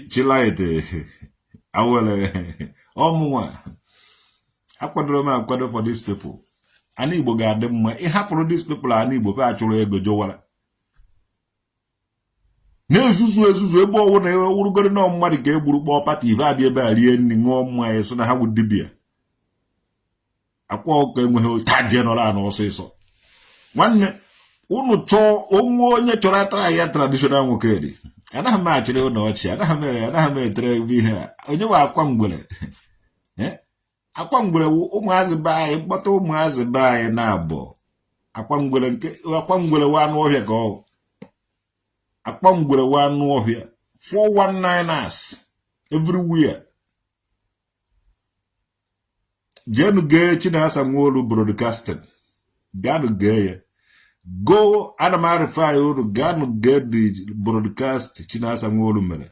chilaite awele ọmụnwa akwadoro m akwado for these people ana Igbo ga-adị mma ịhapụrụ these people ana Igbo be achụrụ ego jowara na-ezuzu ebe ọwụ na ewurugoro na mmadụ ka egburu kpọọ pati ibe abịa ebe a rie nri ṅụọ mmanya so na ha wụ dibịa akwa ọkụ enweghị ta jenọra na ọsịsọ nwanne unu chọọ onye chọrọ atara ya traditional nwoke dị anaghị m achịrị ụlọ ọchị anaghị m etere ihe a onye nwe akwa mgbere akwa mgbere ụmụazị be anyị mkpọta ụmụazị be anyị na-abụ akwa mgbere wa anụ ọhịa ka ọ akwa mgbere wa anụ ọhịa 419ers everywhere jenu gee Chinasa Nwoolu broadcasting gaanụ gee ya go ana m arịfa uru gaanụ gee the broadcast Chinasa Nwoolu mere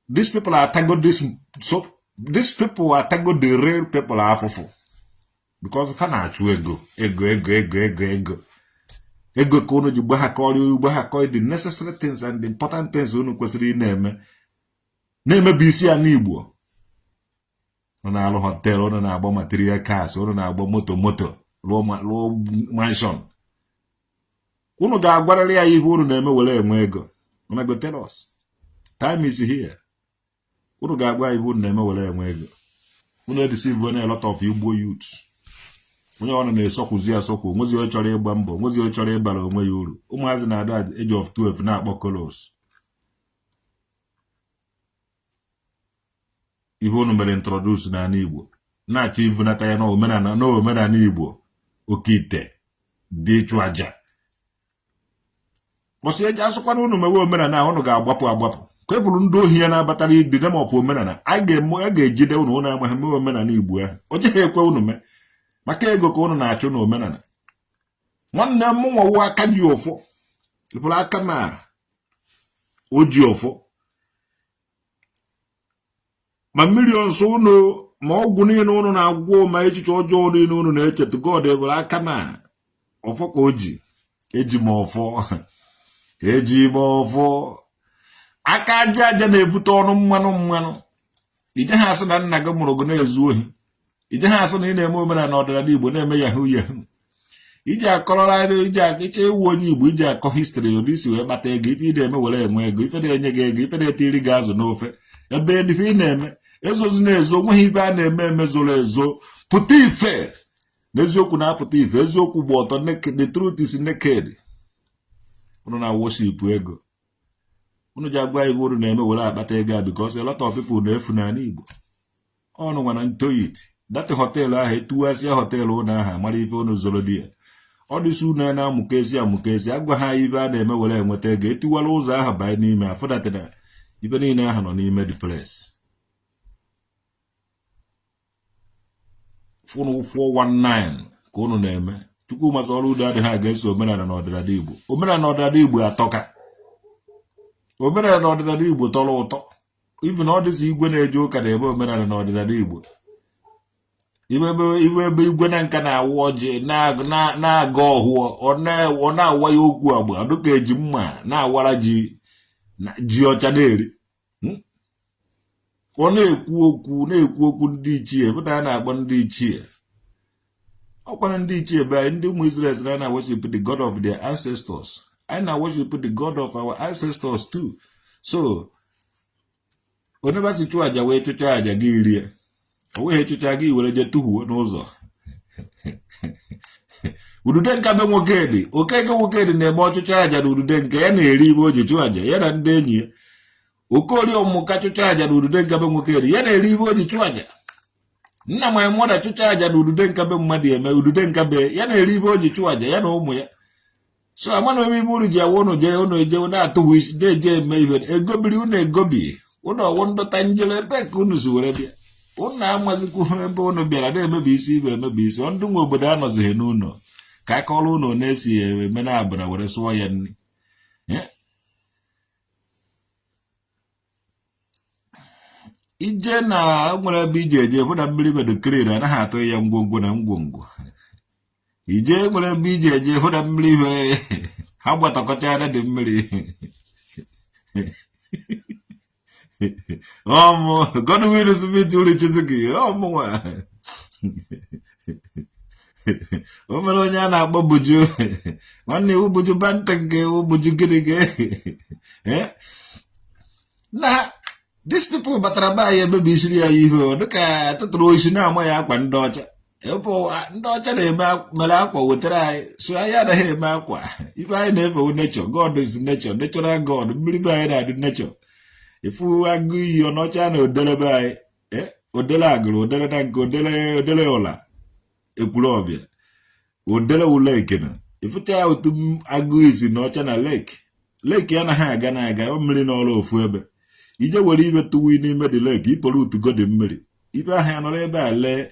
these people are tago these people are tago the real people afụfụ because fa na-achụ ego ka unu ji gbahakọrị the necessary things and the important things unu kwesịrị ị na-emebe isi ya n'Igbo unu na-alụ hotel unu na-agba material cars unu na-agba moto lụọ mansion unu ga-agwarịrị ya ihe unu na-eme were enwe ego unu go tell us time is here unu ga-agwa ihe unu na-eme were enwe ego unu deceive a lot of Igbo youth. Onye ọ na-esọkwụzi asọkwụ, nwezi onye chọrọ ịgba mbọ, nwezi onye chọrọ ịbara onwe ya uru. Ụmụazị na-ada at age of 12 na-akpọ kolos. Ife unu mere introduce n'ala Igbo. Na-achọ ivunata ya n'omenala Igbo. Okite dị ịchụ aja. Mọsị eji asụkwana unu mewe omenala unu ga-agbapụ. Ka eburu ndị ohi ya na-abatara ịdị dem of omenala. A ga-ejide unu amaghị mewe omenala Igbo ahụ. O jeghị ekwe unu mee. Maka ego ka unu na-achụ n'omenala. Nwanne m nwawo aka ji ọfọ. Ịpụrụ aka ma o ji ọfọ. Ma mmiri nsọ unu ma ọgwụ niile unu na-agwọ ma echiche ọjọọ niile unu na-echeta God ịpụrụ aka ma ọfọ ka o ji. Eji m ọfọ. Eji m ọfọ. Aka aja na-ebute ọnụ mmanụ. Ije ha asị na nna gị mụrụ gị na-ezu ohi. Ije ha asị na ị na-eme omenala ọdịnala Igbo na-eme yahoo. Iji akọrọrọ iji iche ewu onye Igbo iji akọ histrị ụdị isi wee kpata ego ife ị na-eme were enwe ego ife na-enye gị ego ife na-etiri gị azụ n'ofe ebe ife ị na-eme ezozi na-ezo onweghị ibe a na-eme zoro ezo pụta ife n'eziokwu na-apụta ife eziokwu gba ọtọ the truth is naked. Unu na worship ego unu ji agwa Igbo unu na-eme were akpata ego a because a lot of people na-efu n'ala Igbo ọnụ nwana ntoyit dati họteelụ ahụ etuwasịa họteelụ ụnụ aha mara ife unu zoro di ya ọ dịsị unu na-amụkezi agwa ha ibe a na-eme were enweta ego etiwala ụzọ ahụ banye n'ime afụdatịna ibe niile ahụ nọ n'ime the place. Fụnụ 419 ka unu na-eme Chukwu masị ọrụ udo adịghị aga-eso omenala na ọdịnala Igbo. Omenala na ọdịnala Igbo atọka. Omenala na ọdịnala Igbo tọrọ ụtọ. Even ọ dịsị igwe na-eje ụka na-eme omenala na ọdịnala Igbo. Iwe ebe igwe na nka na-awụ ọjị na-aga ọhụọ ọ na-awa ya okwu agba dịka eji mma na-awara ji ọcha na-eri. Ọ na-ekwu okwu ndị ichie pụta a na-akpọ ndị ichie. Ọkwana ndị ichie be anyị ndị ụmụ Israel na-worship the God of their ancestors. Anyị na-worship the God of our ancestors too. So onye basi chụọ aja wee chụcha aja gị rie. O wee chụcha gị were je tuhuo n'ụzọ. Udude nka be nwoke dị. Okeke nwoke dị na-eme ọchụcha aja na udude nke ya na-eri ibe o ji chụọ aja ya na ndị enyi ya. Okori ọmụka chụcha aja na udude nka be nwoke dị ya na-eri ibe o ji chụọ aja. Nna ma mụda chụcha aja na udude nka be mmadụ eme udude nka be ya na-eri ibe o ji chụọ aja ya na ụmụ ya. So amana obi ibe unu ji awa unu je na-atụghị isi na-eje eme ihe egobiri unu egobi unu ọwụ ndọta njele ebe ka unu si were bịa. Unu amazikwu ebe unu bịara na-emebi isi ibe emebi isi ndị nwe obodo anọzighị n'ụlọ ka aka ọrụ unu na-esi eme na abụna were sụọ ya nri. Ije na nwere ebe ije eje hụ na mmiri medokrin anaghị atụ ya ngwongwo na ngwongwo. Ije nwere ebe ije eje hụ na mmiri ha gbatakọcha ya dị mmiri. Godwin Smith uri Chiziki ọmụnwa o mere onye a na-akpọ Buju nwanne iwu Buju banta nke Buju gịnị na these people batara ba ya emebisiri ya ihe dịka tụtụrụ oisi na-ama ya akwa ndị ọcha ndị ọcha na-mere akwa wetara anyị so anyị anaghị eme akwa ife anyị na-efewu nature. God is nature, natural God. Mmiri be anyị na-adị nature. Ifu agụ iyi ọnọcha na odele be anyị odele agụrụ odele na nke odele ụla ekwuru ọbịa odele ụlọ ekena ifucha ya otu agụ isi na ọcha na lake ya anaghị aga na-aga mmiri n'ọrụ ofu ebe ije were ibe tụwi n'ime dị lake ipụrụ utugo dị mmiri ibe ahụ ya nọrọ ebe a lee.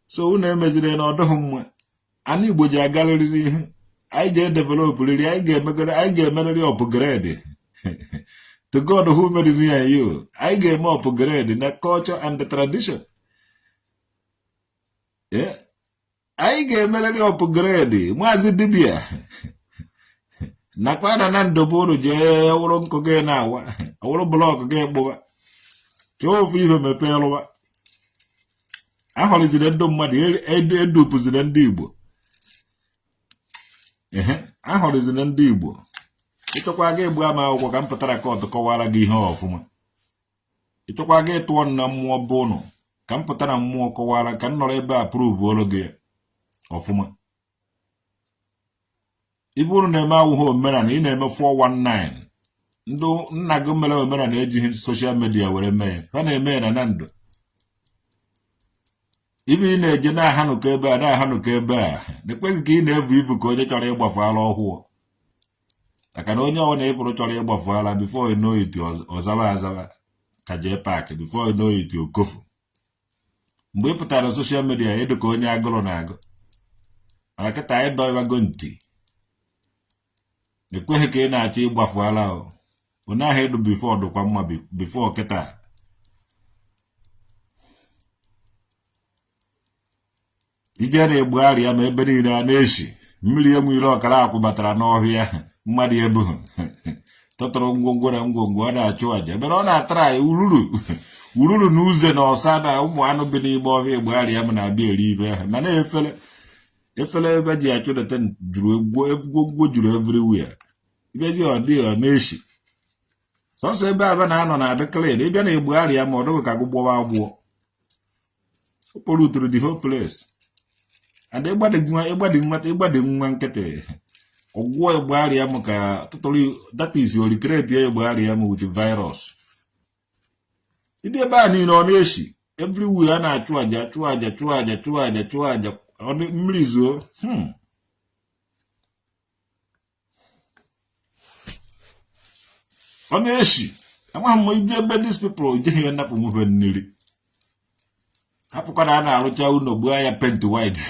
So unu emeziri na ọdụghị mma anụ Igbo ji agarịrị ihe anyị ga-edevelopụrịrị anyị ga-emerịrị upgrade to God who made me and you. I ga-eme upgrade na culture and the tradition. Anyị ga-emerịrị upgrade Maazị Dibia nakwa na ndobe unu jee wụrụ nkụ gị na-awa wụrụ blọkụ gị gbụwa chọọ ofu ife mepee lụwa. Ahọrịziri ndị mmadụ edupụziri ndị Igbo. Ahọrịziri ndị Igbo. Ịchọkwa gị egbu ama akwụkwọ ka m pụtara kọtụ kọwara gị ihe ọfụma. Ịchọkwa gị tụọ na mmụọ bụ ụnụ ka m pụta na mmụọ kọwara ka m nọrọ ebe a prove olu gị ọfụma. Ibe unu na-eme awụghị omenala, ị na-eme 419. Ndị nna gị mere omenala ejighị soshal midia were mee ha na-eme ya na ndụ. Ibe ị na-eje na-ahanụkọ ebe a na-ahanụkọ ebe a na-ekweghị ka ị na-evu ibu ka onye chọrọ ịgbafu ala ọhụụ, maka na onye ọbụla ịpụrụ chọrọ ịgbafu ala before you know it ọzaba azaba ka jee paakị, before you know it okofu. Mgbe ị pụtara soshal midia edo ka onye agụrụ na-agụ, mana kịta anyị dọịbago ntị, ekweghị ka ị na-achọ ịgbafu ala onye ahụ edu before dụkwa mma before kịta. Ije na-egbugharị ya ma ebe niile a na-eshi mmiri enwere ọkara akwụ batara n'ọhịa mmadụ ebughị tụtụrụ ngwongwo na ngwongwo ọ na-achụ aja ebere ọ na-atara anyị ururu na uze na ọsa na ụmụ anụ bi n'ime ọhịa egbugharị ya ma na-abịa eri ibe ahụ mana efele ebe ji achụdata juru egwugwo juru everywhere. Ibe ji ọ dị ọ na-eshi sọsọ ebe aba na-anọ na adịklen ịbịa na egbugharị ya ma ọ dịghị ka gbụgbọwa agbụọ okporo uturu the whole place. And ịgbadi nwa nkịtị ọgwụọ egbugharị ya m ka tụtụrụ that is your recreate ya egbugharị ya m with virus. Ịdị ebe a niile ọ na-eshi everywhere a na-achụ aja chụọ aja mmiri zuo ọ na-eshi amaghị m ibi ebe these people jeghị ya nafu move mmiri hapụkwa na a na-arụcha ụlọ gbuo ya paint white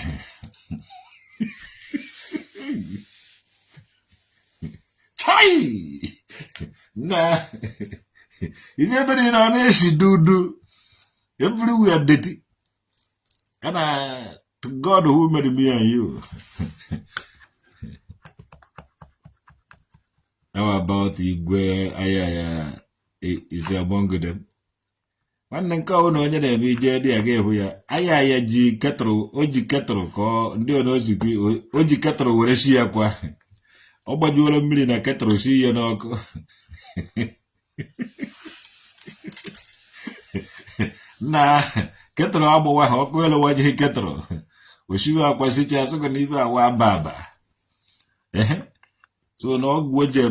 chai na ibe ebe niile ọ na-eshi dudu everywhere dirty. And to God who made me and you. How about Igwe Ayaya is among them? One and call no one of me, Jadi, I gave you Ayaya G. Catro, Oji Catro, call Dionosi, Oji Catro, where she aqua. Oba Jula Millina Catro, see you know. Nah. Ketro abo wa hokwelo waje ketro oshiwa kwa sicha asoko niva wa baba so no ogweje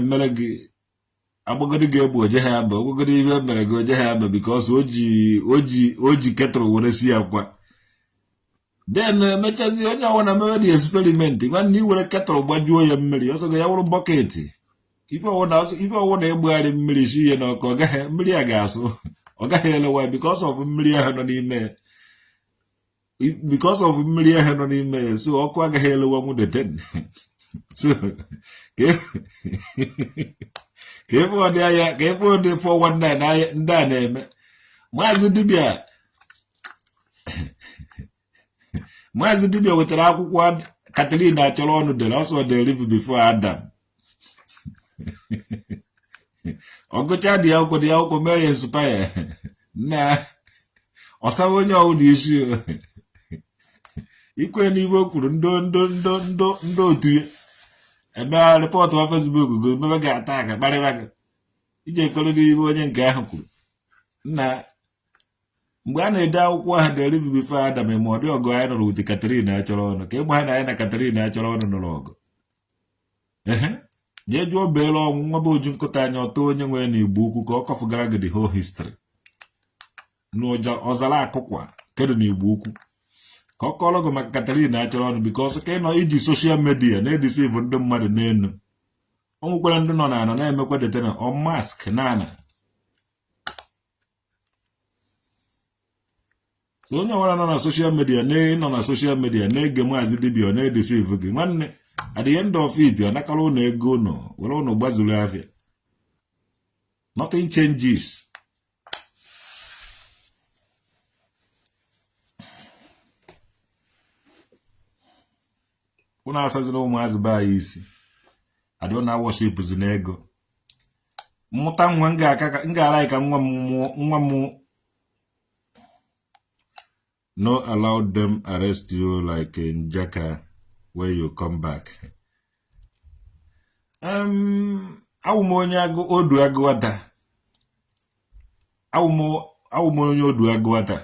meragi abogodi gebu oje ha ba ogodi ibe meragi oje ha ba because oji ketro wore si akwa then mechazi onye wana mewe di experiment man ni wore ketro gbajuo ya mmiri osogo ya wuru bucket ife wona egbugharị mmiri shi ye na ko ga mmiri a ga-asụ ọ gaghị elewa because of mmiri ahụ nọ n'ime so ọkụ agaghị elewa mụ deten so ka ebe ọ dị anya ka ebe ọ dị 419 ndị a na-eme Maazị Dibia wetara akwụkwọ Catherine achọrọ ọnụ dere ọsọ de live before Adam ọgụcha dị akwụkwọ mee ya inspire na ọsawa onye ọwụ na isi ikwe n'ibe o kwuru ndị otu ya eme rịpọtụ wa Facebook go mebe ga-ata aka kparịba gị iji ekọrọ n'ibe onye nke ahụ kwuru na mgbe a na-ede akwụkwọ ahụ de live before Adam ma ọ dị ọgụ anyị nụrụ with Catherine achọrọ ọnụ ka ịgba ha na anyị na Catherine achọrọ ọnụ nụrụ ọgụ jee jụọ beela ọnwụ nwa bụ oju nkụta anya ọtọ onye nwere na Igbo ukwu ka ọ kọfụgara gị the whole history n'ọzara akụkwa kedu na Igbo ukwu ka ọ kọrọ gị maka Catherine achọrọ ọnụ because ka ị nọ iji soshal midia na-edisivu ndị mmadụ n'elu ọ nwekwara ndị nọ na-anọ na-emekwa detena ọ mask na-ana so onye ọbụla nọ na soshal midia na-ege Maazị Dibia na-edisivu gị nwanne. At the end of it, you're not going to go no. We're on Bazulafia. Nothing changes. When I said no mass by easy, I don't know worship is an ego. Motan wanga like a one more. No, allow them arrest you like in Jaka. Where you come back. Awumo onye agụ odu agụwata. awụ m onye odu agụata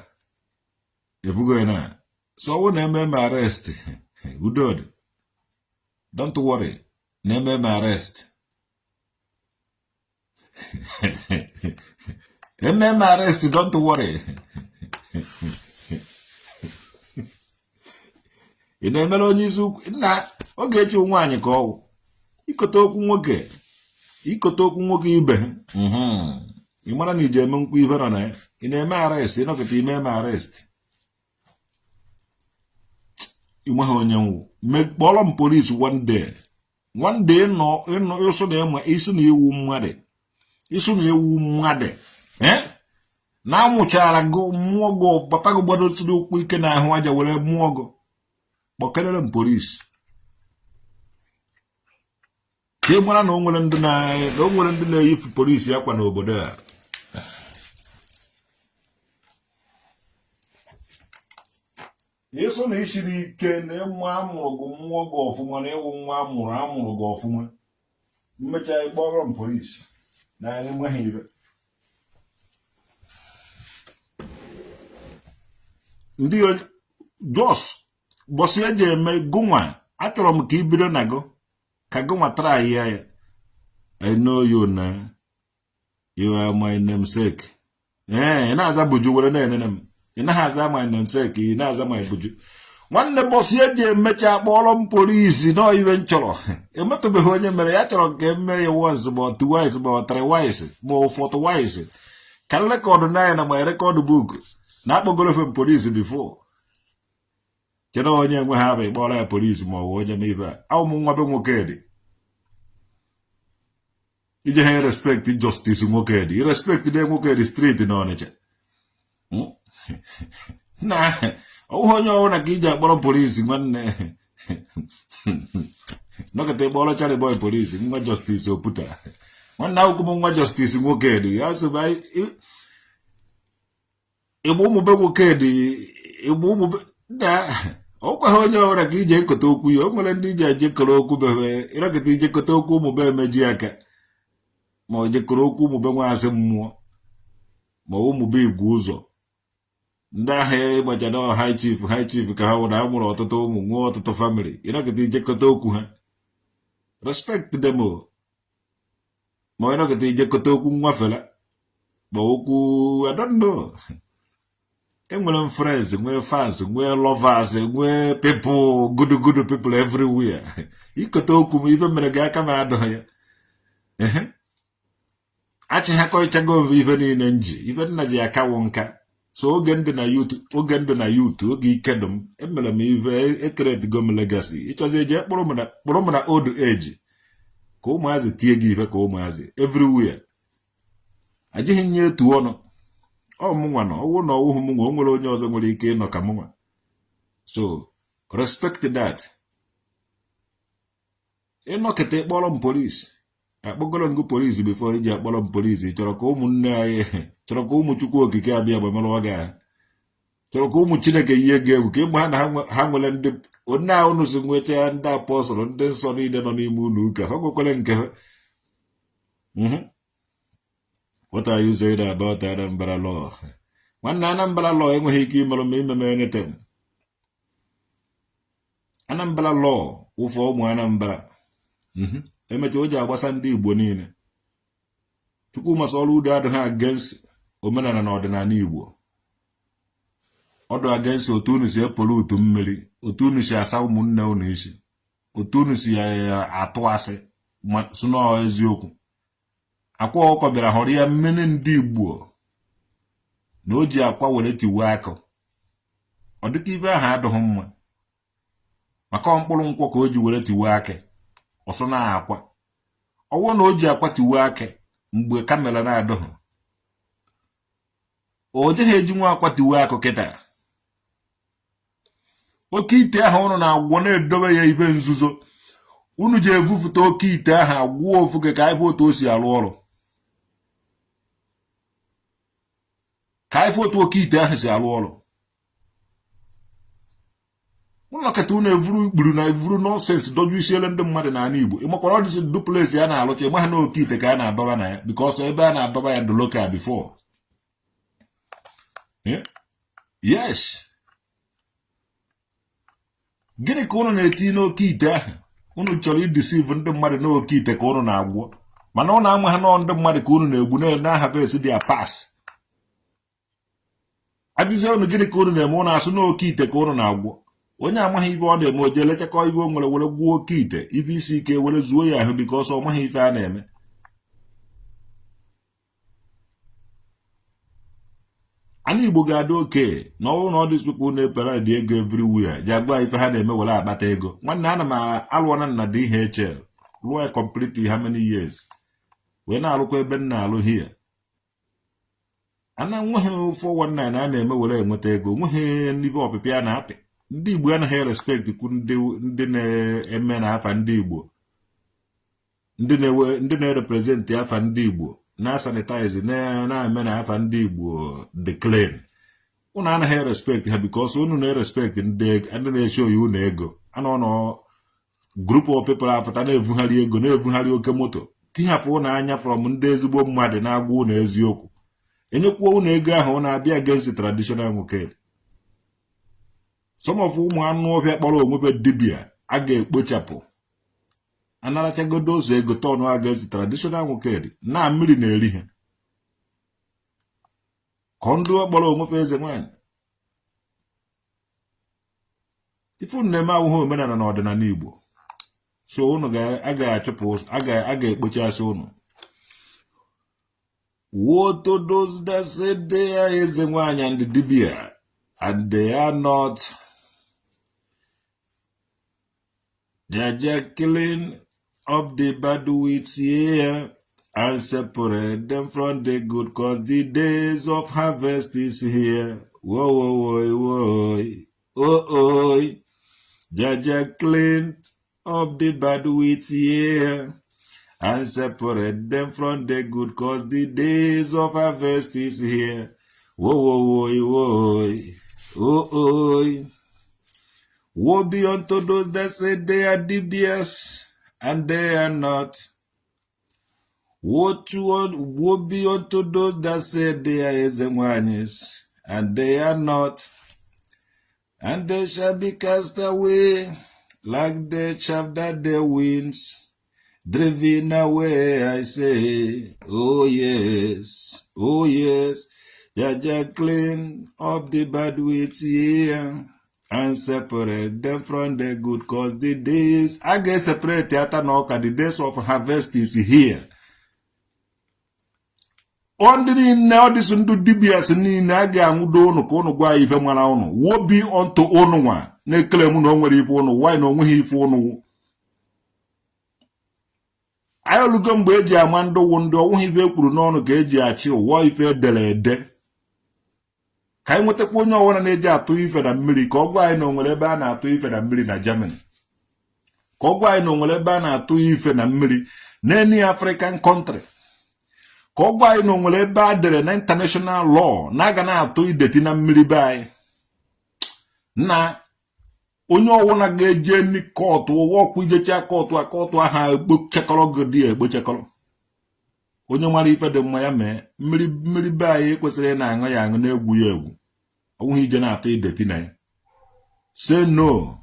efugo na so ọwụ na-eme m arrest udod don't worry na-eme m arrest eme m arrest don't worry ị na-emere onye isi ukwu nna oge echi nwaanyị ka ọwụ ikote okwu nwoke ibe ị mara na iji eme nkwụ ibe nọ na ya ị na-eme arrest ịnọkịta ime eme arrest inwe ha onye nwụ kpọrọ m polisi one day nọ ịsụ na ịma isi na iwu mmadụ na amụchara gị mmụọ gị papa gị gbadosiri ụkwụ ike na ahụ aja were mmụọ gị kpọkerere m polisi ka ị mara na o nwere ndị na-eyifu polisi akwa n'obodo a ịsụ na isiri ike na ịmụ amụrụ gị mmụọ gị ọfụma na ịwụ nwa amụrụ gị ọfụma mmechaa ịkpọrọ m polisi na anyị nweghị ibe ndị jos bọsị eji eme gụnwa achọrọ m ka i bido na gụ ka gụnwa tara ahịa ya I know you na you are my namesake ị na-aza buju were na-enene m ị naghị aza my namesake ị na-aza my buju nwanne bọsị eji emecha kpọrọ m polisi na ibe m chọrọ emetụbeghị onye mere ya chọrọ ka eme ya once ma twice ma 3 ma 4 ka rekọdụ na ya na my rekọd book na akpọgoro fe m polisi before kedu onye enwe ha bụ ịkpọrọ ya polisi ma ọ bụ onye n'ibe a ụmụ nwa be nwoke dị ije ha respect justice nwoke dị irespect dị nwoke dị street na Ọnịcha na ọwụghị onye ọwụna ka iji akpọrọ polisi nwanne nọkịta ịkpọrọ Charlie boy polisi nwa justice oputa nwanne akwụkwọ m nwa justice nwoke dị ya soba igbo ụmụbe nwoke dị igbo ụmụbe na ọkwaghị onye ọbụla ka iji ekote okwu ya o nwere ndị iji ejekọrọ okwu bebe ịrọkịta ijekọta okwu ụmụbe emeji aka ma o jekọrọ okwu ụmụbe nwaasị mmụọ ma ụmụbe igwe ụzọ ndị ahịa ịgbacha na high chief ka ha nwere amụrụ ọtụtụ ụmụ nwee ọtụtụ family ịrọkịta ijekọta okwu ha respect them ma ịrọkịta ijekọta okwu nwafela ma okwu I don't know enwere m friends nwee fans nwee lovers nwee people good people everywhere ikote okwu m ibe mere gị aka m adọghị ya achịghakọchago m ibe niile nji ibe nnazi ya kawo nka so oge ndụ na youth oge ike dụ m emere m ibe ekeretigo m legacy ịchọzi eje kpụrụ m na old age ka ụmụazị tie gị ibe ka ụmụazị everywhere ajịghị nye etu ọnụ ọmụnwa nọ ọwụ na ọwụhụ mụnwa o nwere onye ọzọ nwere ike ịnọ ka mụnwa so respect that ịnọkịta ịkpọrọ m polisi akpọgoro ngụ polisi bifo iji akpọrọ m polisi chọrọ ka ụmụnne anyị chọrọ ka ụmụ Chukwu okike abịa gbamara gị ahụ chọrọ ka ụmụ Chineke yie gị egwu ka ịgba ha na ha nwere ndị onye ahụ unu si nweta ndị apọstọl ndị nsọ niile nọ n'ime unu ụka ha gwekwere nke ha What are you saying about Anambra law? Nwanne Anambra law enweghị ike imerụ ma imeme anything. Anambra law ụfọ ụmụ Anambra emecha o ji agbasa ndị Igbo niile. Chukwuma Soludo adịghị against omenala na ọdịnala Igbo. Ọdụ against otu unu si epolute mmiri, otu unu si asa ụmụnne unu isi, otu unu si atụ asị sụ na eziokwu. Akwa ọkọ bịara họrọ ya mmene ndị Igbo na o ji akwa were tiwe akụ ọ dịka ibe ahụ adịghị mma maka mkpụrụ nkwọ ka o ji were tiwe akị ọsọ na akwa ọwụ na o ji akwa tiwe akị mgbe kamera na-adịghị o jeghị eji nwa akwa tiwe akụ kịta oke ite ahụ ụnụ na-agwọ na-edobe ya ibe nzuzo unu ji evufụta oke ite ahụ agwụọ ofu gị ka anyị bụ otu o si arụ ọrụ ka anyị foto oke ite ahụ si arụ ọrụ ụlọkọta unu evuru ikpuru na evuru nọnsens doju isiele ndị mmadụ n'ala Igbo ịmakwara ọ dịsị duplesi a na-alụcha ịma ha na oke ite ka a na-adọba na ya bikọs ebe a na-adọba ya dị lokal bifo Yeah? Yes. Gịnị ka unu na-eti n'oke ite ahụ? Unu chọrọ ideceive ndị mmadụ n'oke ite ka unu na-agwọ. Mana unu ama ha nọ ndị mmadụ ka unu na-egbu na harvest dia pass. Ajụzie unu gịnị ka unu na-eme unu asụ n'oke ite ka unu na-agwọ. Onye amaghị ibe ọ na-eme oje lechakọ ibe o nwere were gbuo oke ite ibe isi ike were zuo ya ahụ because ọ maghị ife a na-eme. Ana Igbo ga-adị oke na ọnwụ na all these people na-epere dị ego everywhere ji agwa ife ha na-eme were akpata ego. Nwanne ana m alụọ na DHL lụọ ya completely how many years wee na-alụkwa ebe m na-alụ here. Ana nweghị 419 a na-eme were enweta ego nweghị n'ibe ọpịpị a na-apị. Ndị Igbo anaghị respect kwu ndị na-eme na afa ndị Igbo ndị na-represent afa ndị Igbo na sanitize na-eme na afa ndị Igbo the clean. Unu anaghị respect ha because unu na-respect ndị na-eche oyi unu ego. Anọ group of people afata na-evugharị ego na-evugharị oke moto tihapụ unu anya from ndị ezigbo mmadụ na-agwa unu eziokwu. Enyekwuo unu ego ahụ unu abịa against traditional nwoke. Some of ụmụ anụ ọhịa kpọrọ onwebe dibia a ga-ekpochapụ anarachagodo ụzọ ego tọnụ against traditional nwoke na mmiri na-eri ha ka ndị kpọrọ onwefe eze nwanyị. Ifu na-eme awụghị omenala na ọdịnala Igbo so unu agaghị achụpụ a ga-ekpochasị unu. Woe to those that said they are eze nwanyị and the dibia and they are not. Jaja killing up the bad weeds here and separate them from the good, cause the days of harvest is here. Whoa, whoa, whoa, whoa. Oh, oh. Jaja cleaned up the bad weeds here and separate them from the good, cause the days of harvest is here. Whoa, whoa, whoa, whoa. Oh, oh. Woe be unto those that say they are dibias, and they are not. Woe be unto those that say they are ezemwanis, and they are not. And they shall be cast away like the chaff that the winds, driven away, I say. Oh yes, oh yes. Jaja clean up the bad weeds here and separate them from the good, cause the days I get separate theater knock and the days of harvest is here. Ondiri now this unto dibias ni na ga anwudo unu ka unu gwa ife mara unu. Wo be unto unu nwa na claim na onwere ife unu why na onweghị ife unu. Ayolugo mgbe eji ama ndụ ndị onweghị ife kwuru n'ọnụ ka eji achị ụwa ife edere ede. Ka anyị nwetakwa onye ọwụna na-eji atụ ife na mmiri ka ọ gwa anyị na onwere ebe a na-atụ ife na mmiri na Germany. Ka ọ gwa anyị na onwere ebe a na-atụ ife na mmiri na any African country. Ka ọ gwa anyị na onwere ebe a dere na international law na aga na-atụ ideti na mmiri be anyị. Na onye ọwụna ga-eje ni kọtụ ọkwa ijecha kọtụ aha ekpochakọrọ godi ekpochakọrọ. Onye nwere ife dị mma ya mee mmiri be anyị kwesịrị na-aṅụ ya aṅụ na-egwu ya egwu. Onweghị ije na-atụ ideti na ya. Say no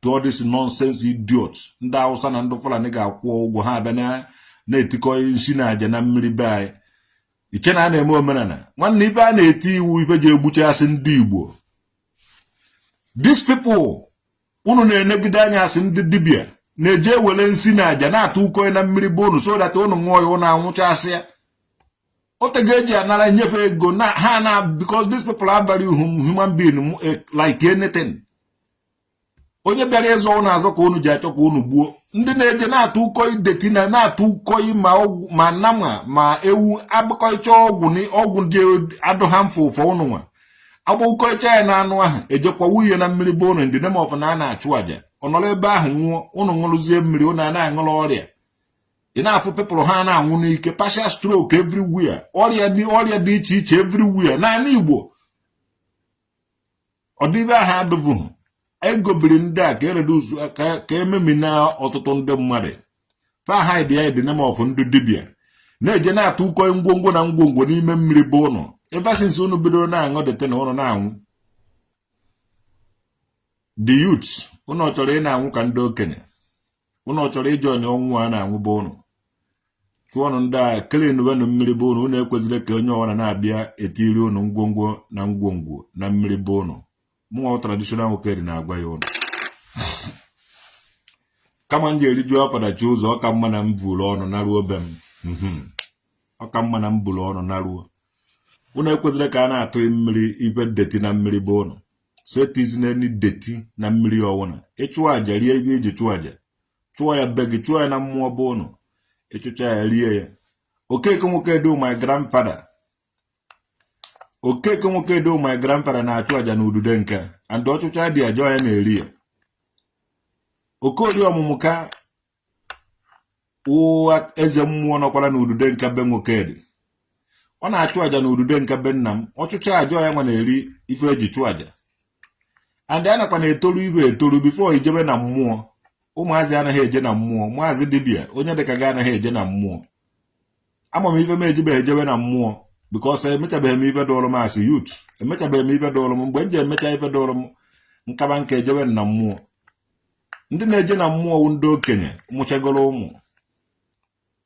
to all this nonsense idiots. Ndị Hausa na ndị Fulani ga-akwụ ụgwọ ha abịa na-etikọ isi na aja na mmiri be anyị. Iche na a na-eme omenala. Nwanne ibe a na-eti iwu ife ji egbuchasị ndị Igbo. These people unu na-enegide anya asị ndị dibia na-eje wele nsi na aja na-atụ ụkọ na mmiri bonu so that unu ṅụọ ya unu anwụchasị ya. Otega eji anara nyefe ego na ha na because these people are very human being like anything. Onye bịara ịzọ unu azọ ka unu ji achọ ka unu gbuo. Ndị na-eje na-atụ ụkọ ideti na-atụ ụkọ ma nama ma ewu agbakọcha ọgwụ ndị adụ ha mfe ụfọ unu nwa. Agba ụkọcha ya na anụ ahụ ejekwa wuye na mmiri bụ unu ndị name of na a na-achụ aja. Ọnọrọ ebe ahụ nwụọ unu ṅụrụzie mmiri unu na-aṅụrụ ọrịa. Ị na-afụ pepụrụ ha na-anwụ n'ike partial stroke everywhere. Ọrịa dị iche iche everywhere. Naanị Igbo. Ọdịbe ahụ adụvụ. Egobiri ndị a ka ereduzu ka ememina ọtụtụ ndị mmadụ. Fa hide ya the name of ndị dibia. Na-eje na-atụ ụkọ ngwongwo na ngwongwo n'ime mmiri bụ unu. ever since unu bidoro na-aṅụ dete na ụnụ na-anwụ the youths unu chọrọ ị na-anwụ ka ndị okenye unu chọrọ ịjọ onye ọnwụ a na-anwụ bụ unu chụọnụ ndị a kelenuwenu mmiri bụ unu unu ekwezila ka onye ọwara na-abịa etiri unu ngwongwo na mmiri bụ unu mụnwa traditional nwoke dị na-agwa ya unu kama m ji eriju afadachi ụzọ ọka mma na m vụrụ ọnụ naruo be m ọka mma na m bụrụ ọnụ naruo unu ekwezila ka a na-atụ mmiri ibe deti na mmiri bụ unu so etizineni deti na mmiri ọwụna ịchụ aja rie ibe iji chụọ aja chụọ ya be gị chụọ ya na mmụọ bụ unu ịchụcha ya rie ya Okeke nwoke do my grandfather Okeke nwoke do my grandfather na-achụ aja na udude nke and ọchụcha dị aja ya na-eri ya Okoli ọmụmụ ka ụwa eze mmụọ nọkwara na udude nke be nwoke dị ọ na-achụ aja na udude nke be nna m ọchụcha aja ya nwa na-eri ife eji chụ aja and ya nakwa na-etoru ibe etoru before ijebe na mmụọ ụmụazị anaghị eje na mmụọ maazị dibịa onye dịka gị anaghị eje na mmụọ ama m ife m ejibeghị ejebe na mmụọ because emechabeghị m ibe dụrụ m asị youth emechabeghị m ibe dụrụ m mgbe m ji emecha ibe dụrụ m nkaba nke ejebe na mmụọ ndị na-eje na mmụọ ndị okenye mụchagoro ụmụ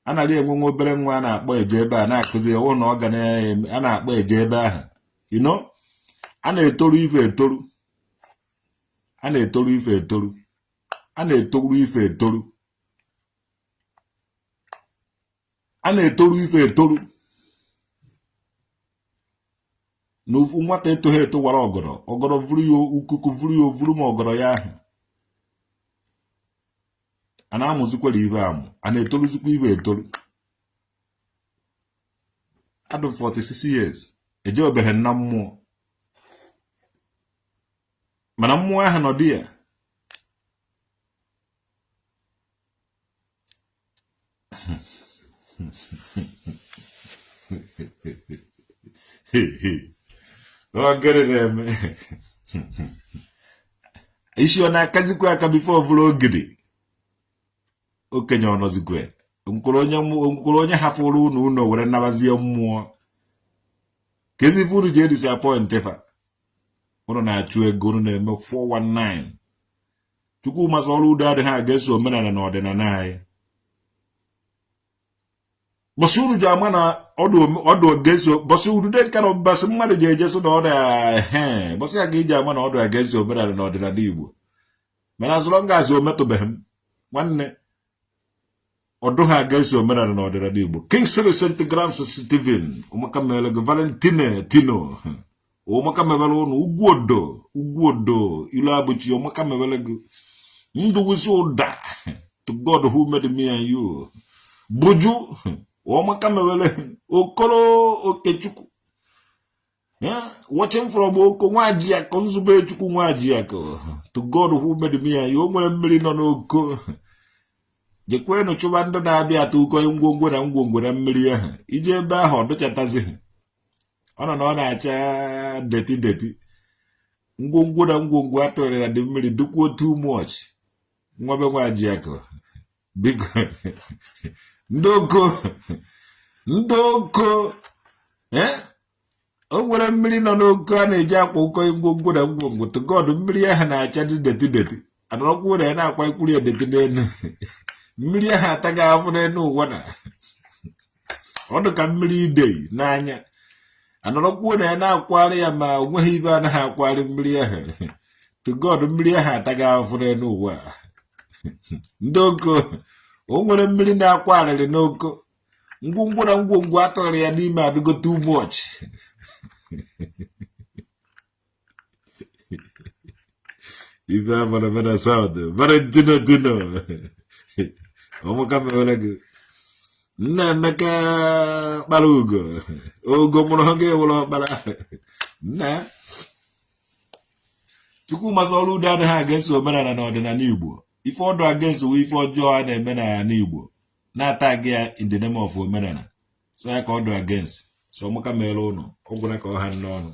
a narị enwe nwa obere nwa a na-akpọ eje ebe a na-akụzi ụlọ na ọ ga a na-akpọ eje ebe ahụ a na-etoru ife etoru a na-etoru ife etoru a na-etoru ife etoru a na-etoru ife etoru n'ofu nwata etoghị eto wara ọgọdọ vuru ya ukuku vuru ya ovuru ma ọgọdọ ya ahụ a na-amụzikwara ibe amụ a na-etoruzikwa ibe etoru adụ 46 years ejebeghị na mmụọ mana mmụọ ahụ nọ dị ya isi ọ na-akazikwa aka bifo vụrụ ogidi okenye ọnọzikwe nkwuru onye hafụrụ unu were nabazie mmụọ kezi ife unu ji edisapọint fa unu na-achụ ego unu na-eme 419 chukwu masị ọrụ udo adịghị aga-eso omenala na ọdịnala anyị bọsị unu ji ama na ọdụ ga-eso bọsị udude nka na bọsị mmadụ ji ejeso na ọdụ bọsị ya ga iji ama na ọdụ ga-eso omenala na ọdịnala Igbo mana azụrọ ngazi ometụbeghị m nwanne ọdụ ha ga-eso omenala na ọdịnala Igbo Kingsley St. Grams Steven ụmụaka mere gị Valentine Tino ụmụaka mebere ụnụ ugwu odo ilu abụchi ụmụaka mebere gị ndụwụsi ụda to God who made me and you buju ụmụaka mebere okoro okechukwu watching from oko nwaji akọ nzube chukwu nwaji akọ to God who made me and you o nwere mmiri nọ n'oko jekwenu chụba ndị na-abịa atụ ụkọ ngwongwo na mmiri ahụ ije ebe ahụ ọ dụchatazighị ọ nọ na ọ na-acha deti ngwongwo na ngwongwo atụrịrị na dị mmiri dukwuo too much nwabe nwaji akọ biko ndị oko o nwere mmiri nọ n'oko a na-eji akwa ụkọ ngwongwo na ngwongwo to God mmiri ahụ na-acha deti adọrọkwuo na ya na-akwa ikwuru ya deti n'elu mmiri ahụ ataghị afụ n'elu ụwa na ọ dị ka mmiri idei n'anya anọrọkwuo na ya na-akwari ya ma onweghị ibe anaghị akwari mmiri ahụ to God mmiri ahụ ataghị afụ n'elu ụwa ndị oko o nwere mmiri na-akwarịrị n'oko ngwongwo na ngwongwo atụrụ ya n'ime adịgo too much ibe amara mena South Valentino Dino ọmụka mewere gị nna Emeka kpara ogo mụrụ ha ga-ewere ọkpara nna chukwu masị ọrụ udo adịghị aga-eso omenala na ọdịnala Igbo ife ọdụ aga-eso ife ọjọọ a na-eme na Igbo na-ata gị ya in the name of omenala so ya ka ọdụ against so ọmụka mere ụnụ ọ gwụna ka ọ ha n'ọnụ